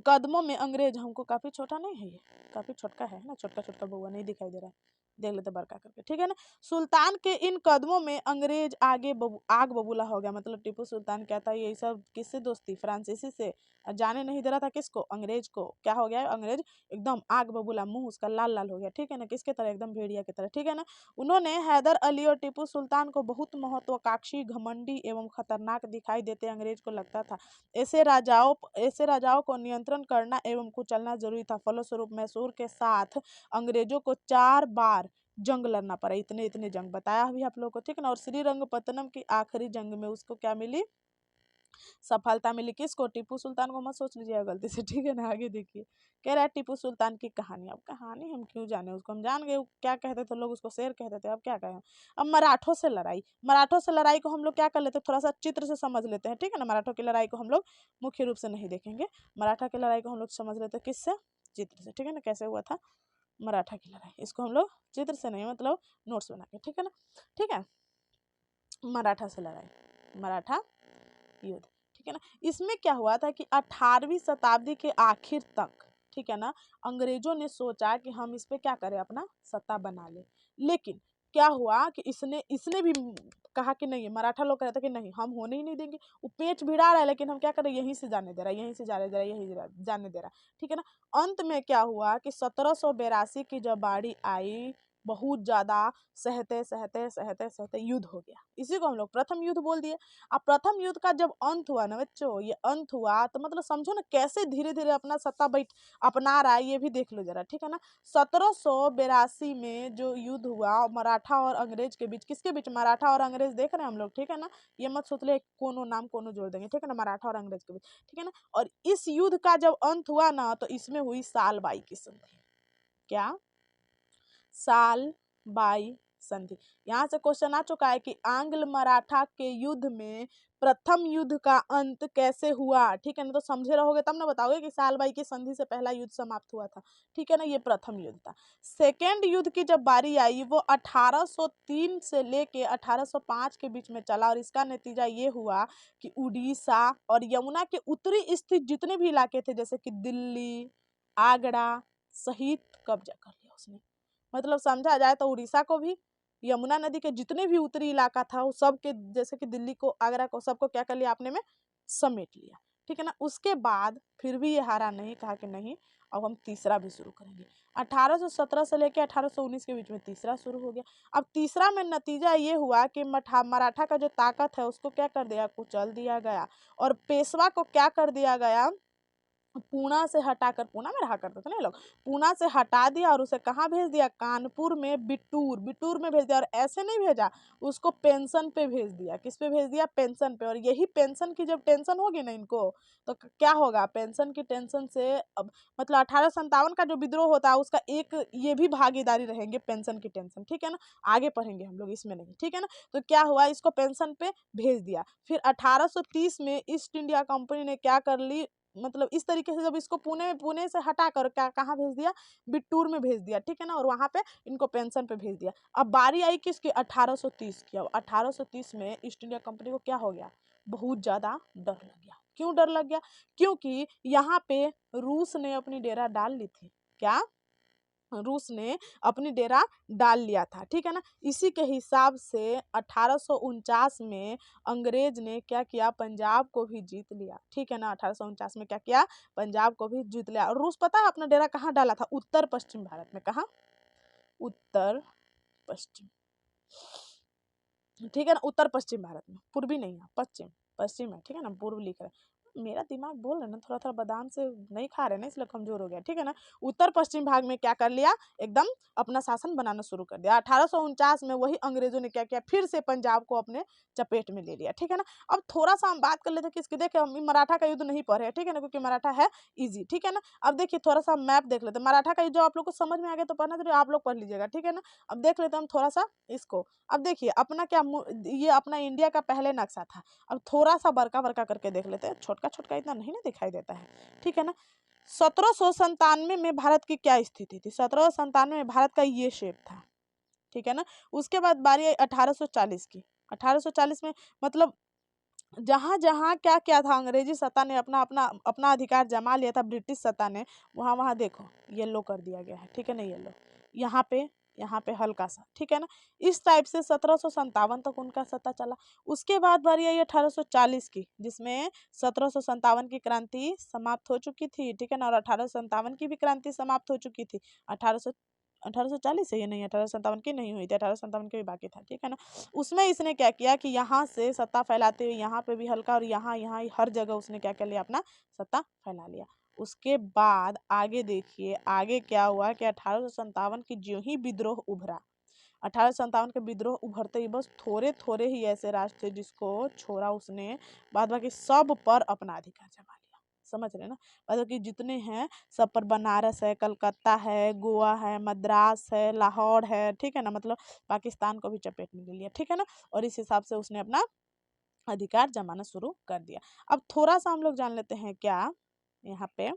कदमों में अंग्रेज, हमको काफी छोटा नहीं है, ये काफी छोटका है ना, छोटका छोटका बउआ नहीं दिखाई दे रहा है, देख लेते बड़का करके, ठीक है ना। सुल्तान के इन कदमों में अंग्रेज आग बबूला हो गया। मतलब टीपू सुल्तान क्या था, ये सब किससे दोस्ती, फ्रांसीसी से, जाने नहीं दे रहा था किसको, अंग्रेज को। क्या हो गया, अंग्रेज एकदम आग बबूला, मुंह उसका लाल लाल हो गया, ठीक है ना, किसके तरह, एकदम भेड़िया की तरह, ठीक है ना। उन्होंने हैदर अली और टीपू सुल्तान को बहुत महत्वाकांक्षी, घमंडी एवं खतरनाक दिखाई देते अंग्रेज को लगता था। ऐसे राजाओं को नियंत्रण करना एवं कुचलना जरूरी था। फलस्वरूप मैसूर के साथ अंग्रेजों को 4 बार जंग लड़ना पड़ा। इतने इतने जंग बताया भी आप लोगों को, ठीक है ना। और श्रीरंगपत्तनम की आखिरी जंग में उसको क्या मिली, सफलता मिली। किसको, टीपू सुल्तान को, मत सोच लीजिएगा गलती से, ठीक है ना। आगे देखिए कह रहा है टीपू सुल्तान की कहानी। अब कहानी हम क्यों जाने, उसको हम जान गए। क्या कहते थे लोग, उसको शेर कहते थे, अब क्या कहें। अब मराठों से लड़ाई, मराठों से लड़ाई को हम लोग क्या कर लेते हैं, थोड़ा सा चित्र से समझ लेते हैं, ठीक है ना। मराठों की लड़ाई को हम लोग मुख्य रूप से नहीं देखेंगे, मराठा की लड़ाई को हम लोग समझ लेते हैं किससे, चित्र से, ठीक है ना। कैसे हुआ था मराठा की लड़ाई, इसको हम लोग चित्र से नहीं, मतलब नोट्स बना के, ठीक है ना। ठीक है, मराठा से लड़ाई, मराठा युद्ध, ठीक है ना। इसमें क्या हुआ था कि 18वीं शताब्दी के आखिर तक, ठीक है ना, अंग्रेजों ने सोचा कि हम इस पे क्या करें, अपना सत्ता बना ले। लेकिन क्या हुआ कि इसने इसने भी कहा कि नहीं, मराठा लोग कहते कि नहीं, हम होने ही नहीं देंगे। वो पेच भिड़ा रहा है, लेकिन हम क्या करें, यहीं से जाने दे रहा है, यहीं से जाने दे रहा है, यहीं जाने दे रहा है, ठीक है ना। अंत में क्या हुआ कि 1782 की जब बाड़ी आई, बहुत ज्यादा सहते सहते सहते सहते युद्ध हो गया। इसी को हम लोग प्रथम युद्ध बोल दिए। अब प्रथम युद्ध का जब अंत हुआ ना बच्चों, ये अंत हुआ तो मतलब समझो ना कैसे धीरे धीरे अपना सत्ता अपना रहा है, ये भी देख लो जरा, ठीक है ना। 1782 में जो युद्ध हुआ मराठा और अंग्रेज के बीच, किसके बीच, मराठा और अंग्रेज, देख रहे हैं हम लोग, ठीक है ना। ये मत सोच ले कोनो नाम कोनो जोड़ देंगे, ठीक है ना, मराठा और अंग्रेज के बीच, ठीक है ना। और इस युद्ध का जब अंत हुआ ना, तो इसमें हुई साल बाई की संधि। क्या, साल बाई संधि। यहाँ से क्वेश्चन आ चुका है कि आंग्ल मराठा के युद्ध में प्रथम युद्ध का अंत कैसे हुआ, ठीक है ना। तो समझे रहोगे तब ना बताओगे कि साल बाई की संधि से पहला युद्ध समाप्त हुआ था, ठीक है ना। ये प्रथम युद्ध था। सेकेंड युद्ध की जब बारी आई, वो 1803 से लेके 1805 के बीच में चला। और इसका नतीजा ये हुआ कि उड़ीसा और यमुना के उत्तरी स्थित जितने भी इलाके थे, जैसे कि दिल्ली, आगरा सहित, कब्जा कर लिया उसने। मतलब समझा जाए तो उड़ीसा को भी, यमुना नदी के जितने भी उत्तरी इलाका था वो सब के, जैसे कि दिल्ली को, आगरा को, सबको क्या कर लिया आपने में समेट लिया, ठीक है ना। उसके बाद फिर भी ये हारा नहीं, कहा कि नहीं अब हम तीसरा भी शुरू करेंगे। 1817 से लेकर 1819 के बीच में तीसरा शुरू हो गया। अब तीसरा में नतीजा ये हुआ कि मराठा का जो ताकत है उसको क्या कर दिया, कुचल दिया गया। और पेशवा को क्या कर दिया गया, पूना से हटाकर, पूना में रहा करते थे ना लोग, पूना से हटा दिया और उसे कहाँ भेज दिया, कानपुर में बिट्टूर, बिट्टूर में भेज दिया। और ऐसे नहीं भेजा, उसको पेंशन पे भेज दिया। किस पे भेज दिया, पेंशन पे। और यही पेंशन की जब टेंशन होगी ना इनको, तो क्या होगा, पेंशन की टेंशन से अब मतलब 1857 का जो विद्रोह होता है उसका एक ये भी भागीदारी रहेंगे, पेंशन की टेंशन, ठीक है ना। आगे पढ़ेंगे हम लोग, इसमें नहीं, ठीक है ना। तो क्या हुआ, इसको पेंशन पे भेज दिया। फिर 1830 में ईस्ट इंडिया कंपनी ने क्या कर ली, मतलब इस तरीके से जब इसको पुणे से हटा कर क्या कहाँ भेज दिया, बिट्टूर में भेज दिया, ठीक है ना। और वहां पे इनको पेंशन पे भेज दिया। अब बारी आई किसकी, 1830 की। अब 1830 में ईस्ट इंडिया कंपनी को क्या हो गया, बहुत ज्यादा डर लग गया। क्यों डर लग गया, क्योंकि यहाँ पे रूस ने अपनी डेरा डाल ली थी। क्या, रूस ने अपनी डेरा डाल लिया था, ठीक है ना। इसी के हिसाब से 1849 में अंग्रेज ने क्या किया, पंजाब को भी जीत लिया, ठीक है ना। 1849 में क्या किया, पंजाब को भी जीत लिया। और रूस पता है अपना डेरा कहाँ डाला था, उत्तर पश्चिम भारत में। कहाँ, उत्तर पश्चिम, ठीक है ना, उत्तर पश्चिम भारत में, पूर्वी नहीं है, पश्चिम, पश्चिम है, ठीक है ना, पूर्व लिख रहे हैं। मेरा दिमाग बोल रहा है ना, थोड़ा थोड़ा बादाम से नहीं खा रहे ना, इसलिए कमजोर हो गया, ठीक है ना। उत्तर पश्चिम भाग में क्या कर लिया, एकदम अपना शासन बनाना शुरू कर दिया। 1849 में वही अंग्रेजों ने क्या किया, फिर से पंजाब को अपने चपेट में ले लिया, ठीक है ना। अब थोड़ा सा हम बात कर लेते हैं किसकी, देखिए हम मराठा का युद्ध नहीं पढ़े, ठीक है ना, क्योंकि मराठा है इजी, ठीक है ना। अब देखिए थोड़ा सा मैप देख लेते हैं, मराठा का जो आप लोग को समझ में आ गया तो पढ़ना तो आप लोग पढ़ लीजिएगा, ठीक है ना। अब देख लेते हैं हम थोड़ा सा इसको। अब देखिए अपना क्या, ये अपना इंडिया का पहले नक्शा था। अब थोड़ा सा बड़का बड़का करके देख लेते हैं, छोटका छोटका इतना नहीं ना दिखाई देता है, ठीक है ना। 1797 में भारत की क्या स्थिति थी, 1797 में भारत का ये शेप था, ठीक है ना। उसके बाद बारी आई 1840 की। 1840 में मतलब जहां जहां क्या क्या था, अंग्रेजी सत्ता ने अपना अपना अपना अधिकार जमा लिया था, ब्रिटिश सत्ता ने, वहां वहां देखो येलो कर दिया गया है, ठीक है ना, येलो। यहाँ पे हल्का सा, ठीक है ना। इस टाइप से 1757 तक उनका सत्ता चला। उसके बाद बारी आई 1840 की, जिसमें 1757 की क्रांति समाप्त हो चुकी थी, ठीक है ना। और 1857 की भी क्रांति समाप्त हो चुकी थी। 1840 है ये, नहीं 1857 की नहीं हुई थी, 1857 की भी बाकी था, ठीक है ना। उसमें इसने क्या किया कि यहाँ से सत्ता फैलाते हुए यहाँ पे भी हल्का, और यहाँ यहाँ हर जगह उसने क्या कर लिया, अपना सत्ता फैला लिया। उसके बाद आगे देखिए आगे क्या हुआ कि 1857 की जो ही विद्रोह उभरा, 1857 के विद्रोह उभरते ही बस थोड़े थोड़े ही ऐसे राष्ट्र थे जिसको छोड़ा उसने, बाद बाकी सब पर अपना अधिकार जमा लिया। समझ रहे ना, मतलब कि जितने हैं सब पर, बनारस है, कलकत्ता है, गोवा है, मद्रास है, लाहौर है, ठीक है ना, मतलब पाकिस्तान को भी चपेट में ले लिया, ठीक है ना। और इस हिसाब से उसने अपना अधिकार जमाना शुरू कर दिया। अब थोड़ा सा हम लोग जान लेते हैं क्या यहाँ पे,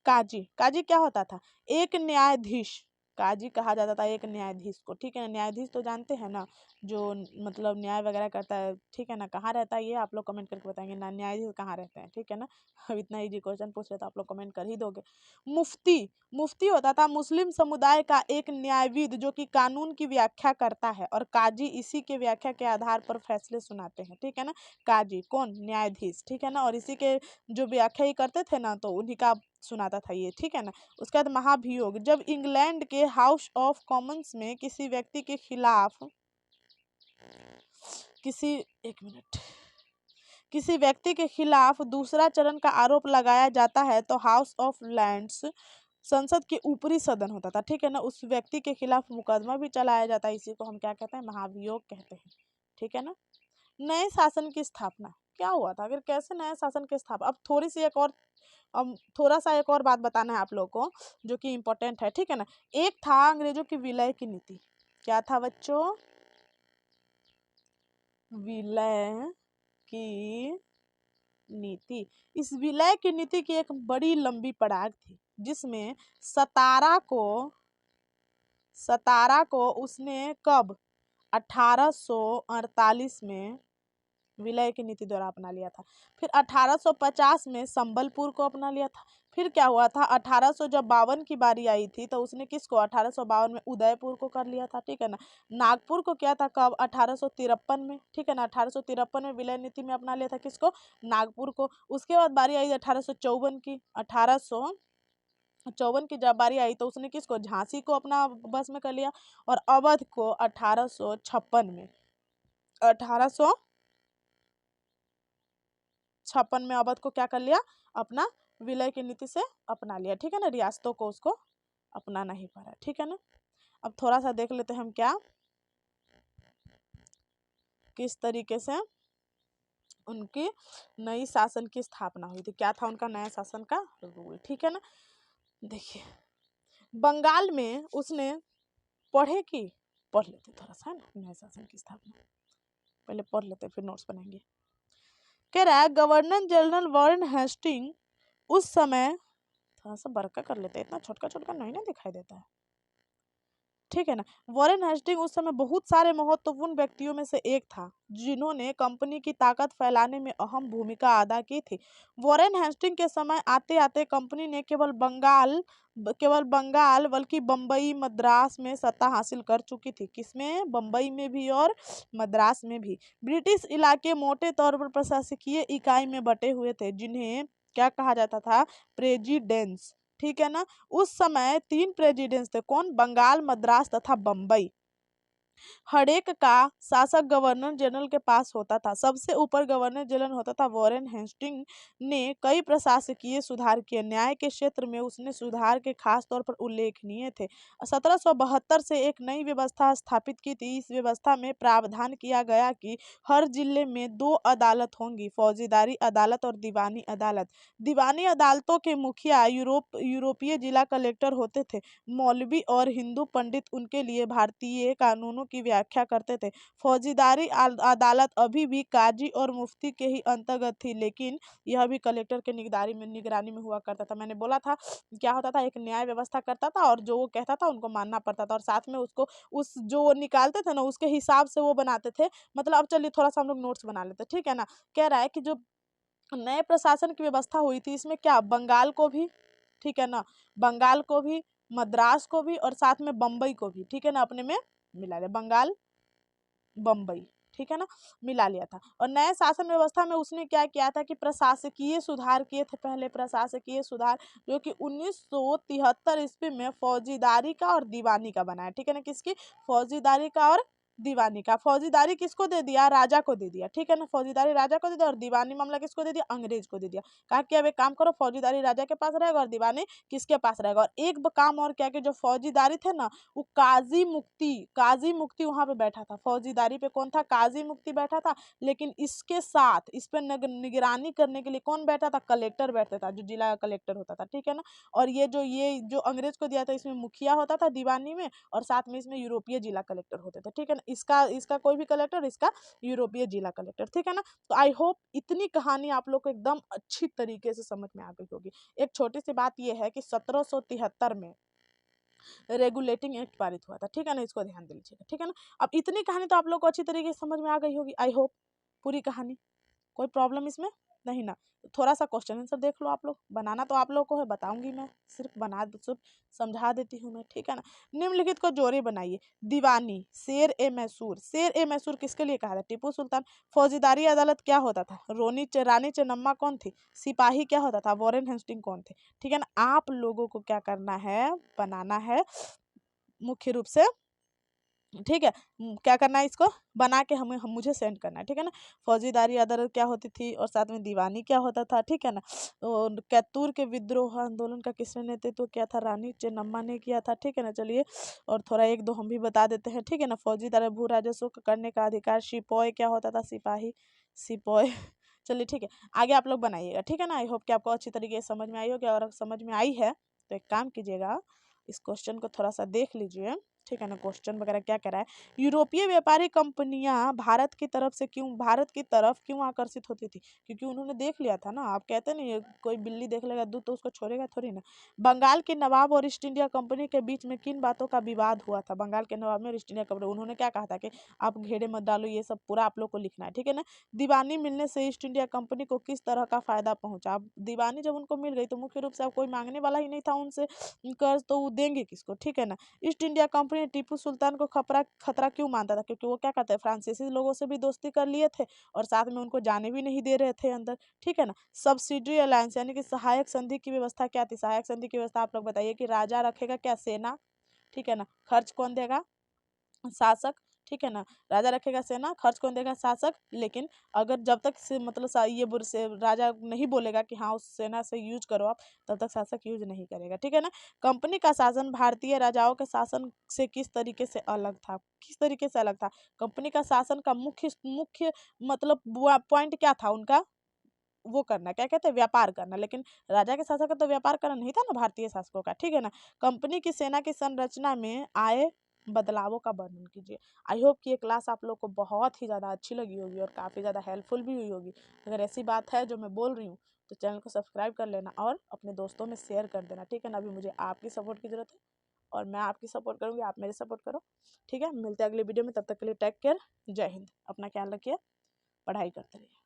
काजी, काजी क्या होता था, एक न्यायाधीश। काजी कहा जाता था एक न्यायाधीश को, ठीक है ना। न्यायाधीश तो जानते हैं ना, जो मतलब न्याय वगैरह करता है, ठीक है ना। कहाँ रहता है ये आप लोग कमेंट करके बताएंगे ना, न्यायाधीश कहाँ रहते हैं, ठीक है ना। अब इतना इजी क्वेश्चन पूछ रहे तो आप लोग कमेंट कर ही दोगे। मुफ्ती, मुफ्ती होता था मुस्लिम समुदाय का एक न्यायविद जो कि कानून की व्याख्या करता है, और काजी इसी के व्याख्या के आधार पर फैसले सुनाते हैं, ठीक है ना। काजी कौन, न्यायाधीश, ठीक है ना। और इसी के जो व्याख्या ही करते थे ना, तो उन्हीं का सुनाता था ये, ठीक है ना। उसके बाद महाभियोग, जब इंग्लैंड के हाउस ऑफ कॉमन्स में किसी व्यक्ति के खिलाफ किसी एक मिनट किसी व्यक्ति के खिलाफ दूसरा चरण का आरोप लगाया जाता है तो हाउस ऑफ लैंड्स संसद के ऊपरी सदन होता था, ठीक है ना। उस व्यक्ति के खिलाफ मुकदमा भी चलाया जाता है, इसी को हम क्या कहते हैं, महाभियोग कहते हैं, ठीक है ना। नए शासन की स्थापना, क्या हुआ था, अगर कैसे नए शासन की स्थापना, अब थोड़ी सी एक और, अब थोड़ा सा एक और बात बताना है आप लोगों को जो कि इम्पोर्टेंट है, ठीक है ना। एक था अंग्रेजों की विलय की नीति, क्या था बच्चों, विलय की नीति। इस विलय की नीति की एक बड़ी लंबी पड़ाग थी, जिसमें सतारा को उसने कब, 1848 में विलय की नीति द्वारा अपना लिया था। फिर 1850 में संबलपुर को अपना लिया था। फिर क्या हुआ था, 1800 जब 52 की बारी आई थी तो उसने किसको, 1852 में उदयपुर को कर लिया था, ठीक है ना। नागपुर को क्या था कब, 1853 में, ठीक है ना। 1853 में विलय नीति में अपना लिया था किसको, नागपुर को। उसके बाद बारी आई 1854 की, 1854 की जब बारी आई तो उसने किसको, झांसी को अपना बस में कर लिया। और अवध को 1856 में, 1856 में अवध को क्या कर लिया, अपना विलय की नीति से अपना लिया, ठीक है ना, रियासतों को उसको अपनाना ही पड़ा, ठीक है ना। अब थोड़ा सा देख लेते हैं हम क्या किस तरीके से उनकी नई शासन की स्थापना हुई थी, क्या था उनका नया शासन का रूल, ठीक है ना। देखिए बंगाल में उसने पढ़ लेते थोड़ा सा ना नए शासन की स्थापना, पहले पढ़ लेते फिर नोट्स बनाएंगे। कह रहा है गवर्नर जनरल वॉरेन हेस्टिंग उस समय, थोड़ा सा बड़का कर लेते हैं, इतना छोटका छोटका नहीं ना दिखाई देता है, ठीक है ना। वॉरेन हेस्टिंग उस समय बहुत सारे महत्वपूर्ण व्यक्तियों में से एक था जिन्होंने कंपनी की ताकत फैलाने में अहम भूमिका अदा की थी। वॉरेन हेस्टिंग के समय आते आते कंपनी ने केवल बंगाल बल्कि बम्बई मद्रास में सत्ता हासिल कर चुकी थी। किसमें? बम्बई में भी और मद्रास में भी। ब्रिटिश इलाके मोटे तौर पर प्रशासकीय इकाई में बटे हुए थे जिन्हें क्या कहा जाता था? प्रेसिडेंस, ठीक है ना। उस समय 3 प्रेसिडेंस थे, कौन? बंगाल, मद्रास तथा बम्बई। हर एक का शासक गवर्नर जनरल के पास होता था। सबसे ऊपर गवर्नर जनरल होता था। वॉरेन हेस्टिंग ने कई प्रशासकीय सुधार किए। न्याय के क्षेत्र में उसने सुधार के खास तौर पर उल्लेखनीय थे। 1772 से एक नई व्यवस्था स्थापित की थी। इस व्यवस्था में प्रावधान किया गया कि हर जिले में 2 अदालत होंगी, फौजदारी अदालत और दीवानी अदालत। दीवानी अदालतों के मुखिया यूरोपीय जिला कलेक्टर होते थे। मौलवी और हिंदू पंडित उनके लिए भारतीय कानूनों की व्याख्या करते थे। फौजदारी अदालत अभी भी काजी और मुफ्ती के ही अंतर्गत थी, लेकिन यह भी कलेक्टर के निगरानी में हुआ करता था। मैंने बोला था क्या होता था, एक न्याय व्यवस्था करता था और जो वो कहता था उनको मानना पड़ता था, और साथ में उसको उस जो वो निकालते थे ना उसके हिसाब से वो बनाते थे। मतलब अब चलिए थोड़ा सा हम लोग नोट्स बना लेते, ठीक है ना। कह रहा है कि जो नए प्रशासन की व्यवस्था हुई थी इसमें क्या, बंगाल को भी, ठीक है ना, बंगाल को भी, मद्रास को भी और साथ में बम्बई को भी, ठीक है ना, अपने में मिला लिया, बंगाल बम्बई, ठीक है ना, मिला लिया था। और नए शासन व्यवस्था में उसने क्या किया था कि प्रशासकीय सुधार किए थे। पहले प्रशासकीय सुधार जो कि 1973 ईस्वी में फौजीदारी का और दीवानी का बनाया, ठीक है ना, किसकी? फौजीदारी का और दीवानी का। फौजीदारी किसको दे दिया? राजा को दे दिया, ठीक है ना, फौजीदारी राजा को दे दिया और दीवानी मामला किसको दे दिया? अंग्रेज को दे दिया। कहा कि अब एक काम करो, फौजीदारी राजा के पास रहेगा और दीवानी किसके पास रहेगा। और एक काम और क्या कि जो फौजीदारी थे ना वो काजी मुक्ति वहां पे बैठा था। फौजीदारी पे कौन था? काजी मुक्ति बैठा था। लेकिन इसके साथ इस पे निगरानी करने के लिए कौन बैठा था? कलेक्टर बैठता था, जो जिला का कलेक्टर होता था, ठीक है ना। और ये जो अंग्रेज को दिया था इसमें मुखिया होता था दीवानी में, और साथ में इसमें यूरोपीय जिला कलेक्टर होते थे, ठीक है ना। इसका कोई भी कलेक्टर, इसका यूरोपीय जिला कलेक्टर, ठीक है ना। तो आई होप इतनी कहानी आप लोग को एकदम अच्छी तरीके से समझ में आ गई होगी। एक छोटी सी बात यह है कि 1773 में रेगुलेटिंग एक्ट पारित हुआ था, ठीक है ना, इसको ध्यान दीजिएगा, ठीक है ना। अब इतनी कहानी तो आप लोग को अच्छी तरीके से समझ में आ गई होगी, आई होप पूरी कहानी, कोई प्रॉब्लम इसमें नहीं ना। थोड़ा सा क्वेश्चन आंसर देख लो आप लोग, बनाना तो आप लोग को है, बताऊंगी मैं, सिर्फ समझा देती हूँ मैं, ठीक है ना। निम्नलिखित को जोड़े बनाइए। दीवानी, शेर ए मैसूर। शेर ए मैसूर किसके लिए कहा था? टीपू सुल्तान। फौजदारी अदालत क्या होता था? रानी चन्नम्मा कौन थी? सिपाही क्या होता था? वॉरेन हेस्टिंग कौन थे? ठीक है ना। आप लोगों को क्या करना है? बनाना है मुख्य रूप से, ठीक है। क्या करना है? इसको बना के हम मुझे सेंड करना है, ठीक है ना। फौजीदारी अदालत क्या होती थी और साथ में दीवानी क्या होता था, ठीक है ना। और कैतूर के विद्रोह आंदोलन का किसने नेतृत्व किया था? रानी चेन्नम्मा ने किया था, ठीक है ना। चलिए और थोड़ा एक दो हम भी बता देते हैं, ठीक है ना। फौजीदारी भू राजस्व करने का अधिकार। सिपोय क्या होता था? सिपाही, सिपोय चलिए ठीक है, आगे आप लोग बनाइएगा, ठीक है ना। आई होप कि आपको अच्छी तरीके से समझ में आई होगी, और समझ में आई है तो एक काम कीजिएगा, इस क्वेश्चन को थोड़ा सा देख लीजिए, ठीक है ना। क्वेश्चन वगैरह क्या कह रहा है? यूरोपीय व्यापारी कंपनियां भारत की तरफ क्यों आकर्षित होती थी? क्योंकि उन्होंने देख लिया था ना, आप कहते नहीं कोई बिल्ली देख लेगा दूध तो उसको छोड़ेगा थोड़ी ना। बंगाल के नवाब और ईस्ट इंडिया कंपनी के बीच में किन बातों का विवाद हुआ था? बंगाल के नवाब में और ईस्ट इंडिया कंपनी, उन्होंने क्या कहा था कि आप घेरे मत डालो, ये सब पूरा आप लोग को लिखना है, ठीक है ना। दीवानी मिलने से ईस्ट इंडिया कंपनी को किस तरह का फायदा पहुंचा? अब दीवानी जब उनको मिल गई तो मुख्य रूप से अब कोई मांगने वाला ही नहीं था उनसे कर्ज, तो वो देंगे किसको, ठीक है ना। ईस्ट इंडिया कंपनी ने टीपू सुल्तान को खतरा क्यों मानता था? क्योंकि वो क्या कहते हैं, फ्रांसीसी लोगों से भी दोस्ती कर लिए थे और साथ में उनको जाने भी नहीं दे रहे थे अंदर, ठीक है ना। सब्सिडी अलायंस यानी कि सहायक संधि की व्यवस्था क्या थी? सहायक संधि की व्यवस्था आप लोग बताइए कि राजा रखेगा क्या? सेना, ठीक है ना। खर्च कौन देगा? शासक। ठीक है ना। राजा रखेगा सेना, खर्च कौन देगा? शासक। लेकिन अगर जब तक से मतलब से राजा नहीं बोलेगा कि हाँ उस सेना से यूज करो आप, तब तक शासक यूज नहीं करेगा, ठीक है ना। कंपनी का शासन भारतीय राजाओं के शासन से किस तरीके से अलग था? किस तरीके से अलग था? कंपनी का शासन का मुख्य मुख्य मतलब पॉइंट क्या था उनका? वो करना, क्या कहते हैं, व्यापार करना। लेकिन राजा के शासक का तो व्यापार करना नहीं था ना भारतीय शासकों का, ठीक है ना। कंपनी की सेना की संरचना में आए बदलावों का वर्णन कीजिए। आई होप कि ये क्लास आप लोग को बहुत ही ज़्यादा अच्छी लगी होगी और काफ़ी ज़्यादा हेल्पफुल भी हुई होगी। अगर ऐसी बात है जो मैं बोल रही हूँ तो चैनल को सब्सक्राइब कर लेना और अपने दोस्तों में शेयर कर देना, ठीक है ना। अभी मुझे आपकी सपोर्ट की ज़रूरत है और मैं आपकी सपोर्ट करूँगी, आप मेरी सपोर्ट करो, ठीक है। मिलते हैं अगले वीडियो में, तब तक के लिए टेक केयर, जय हिंद, अपना ख्याल रखिए, पढ़ाई करते रहिए।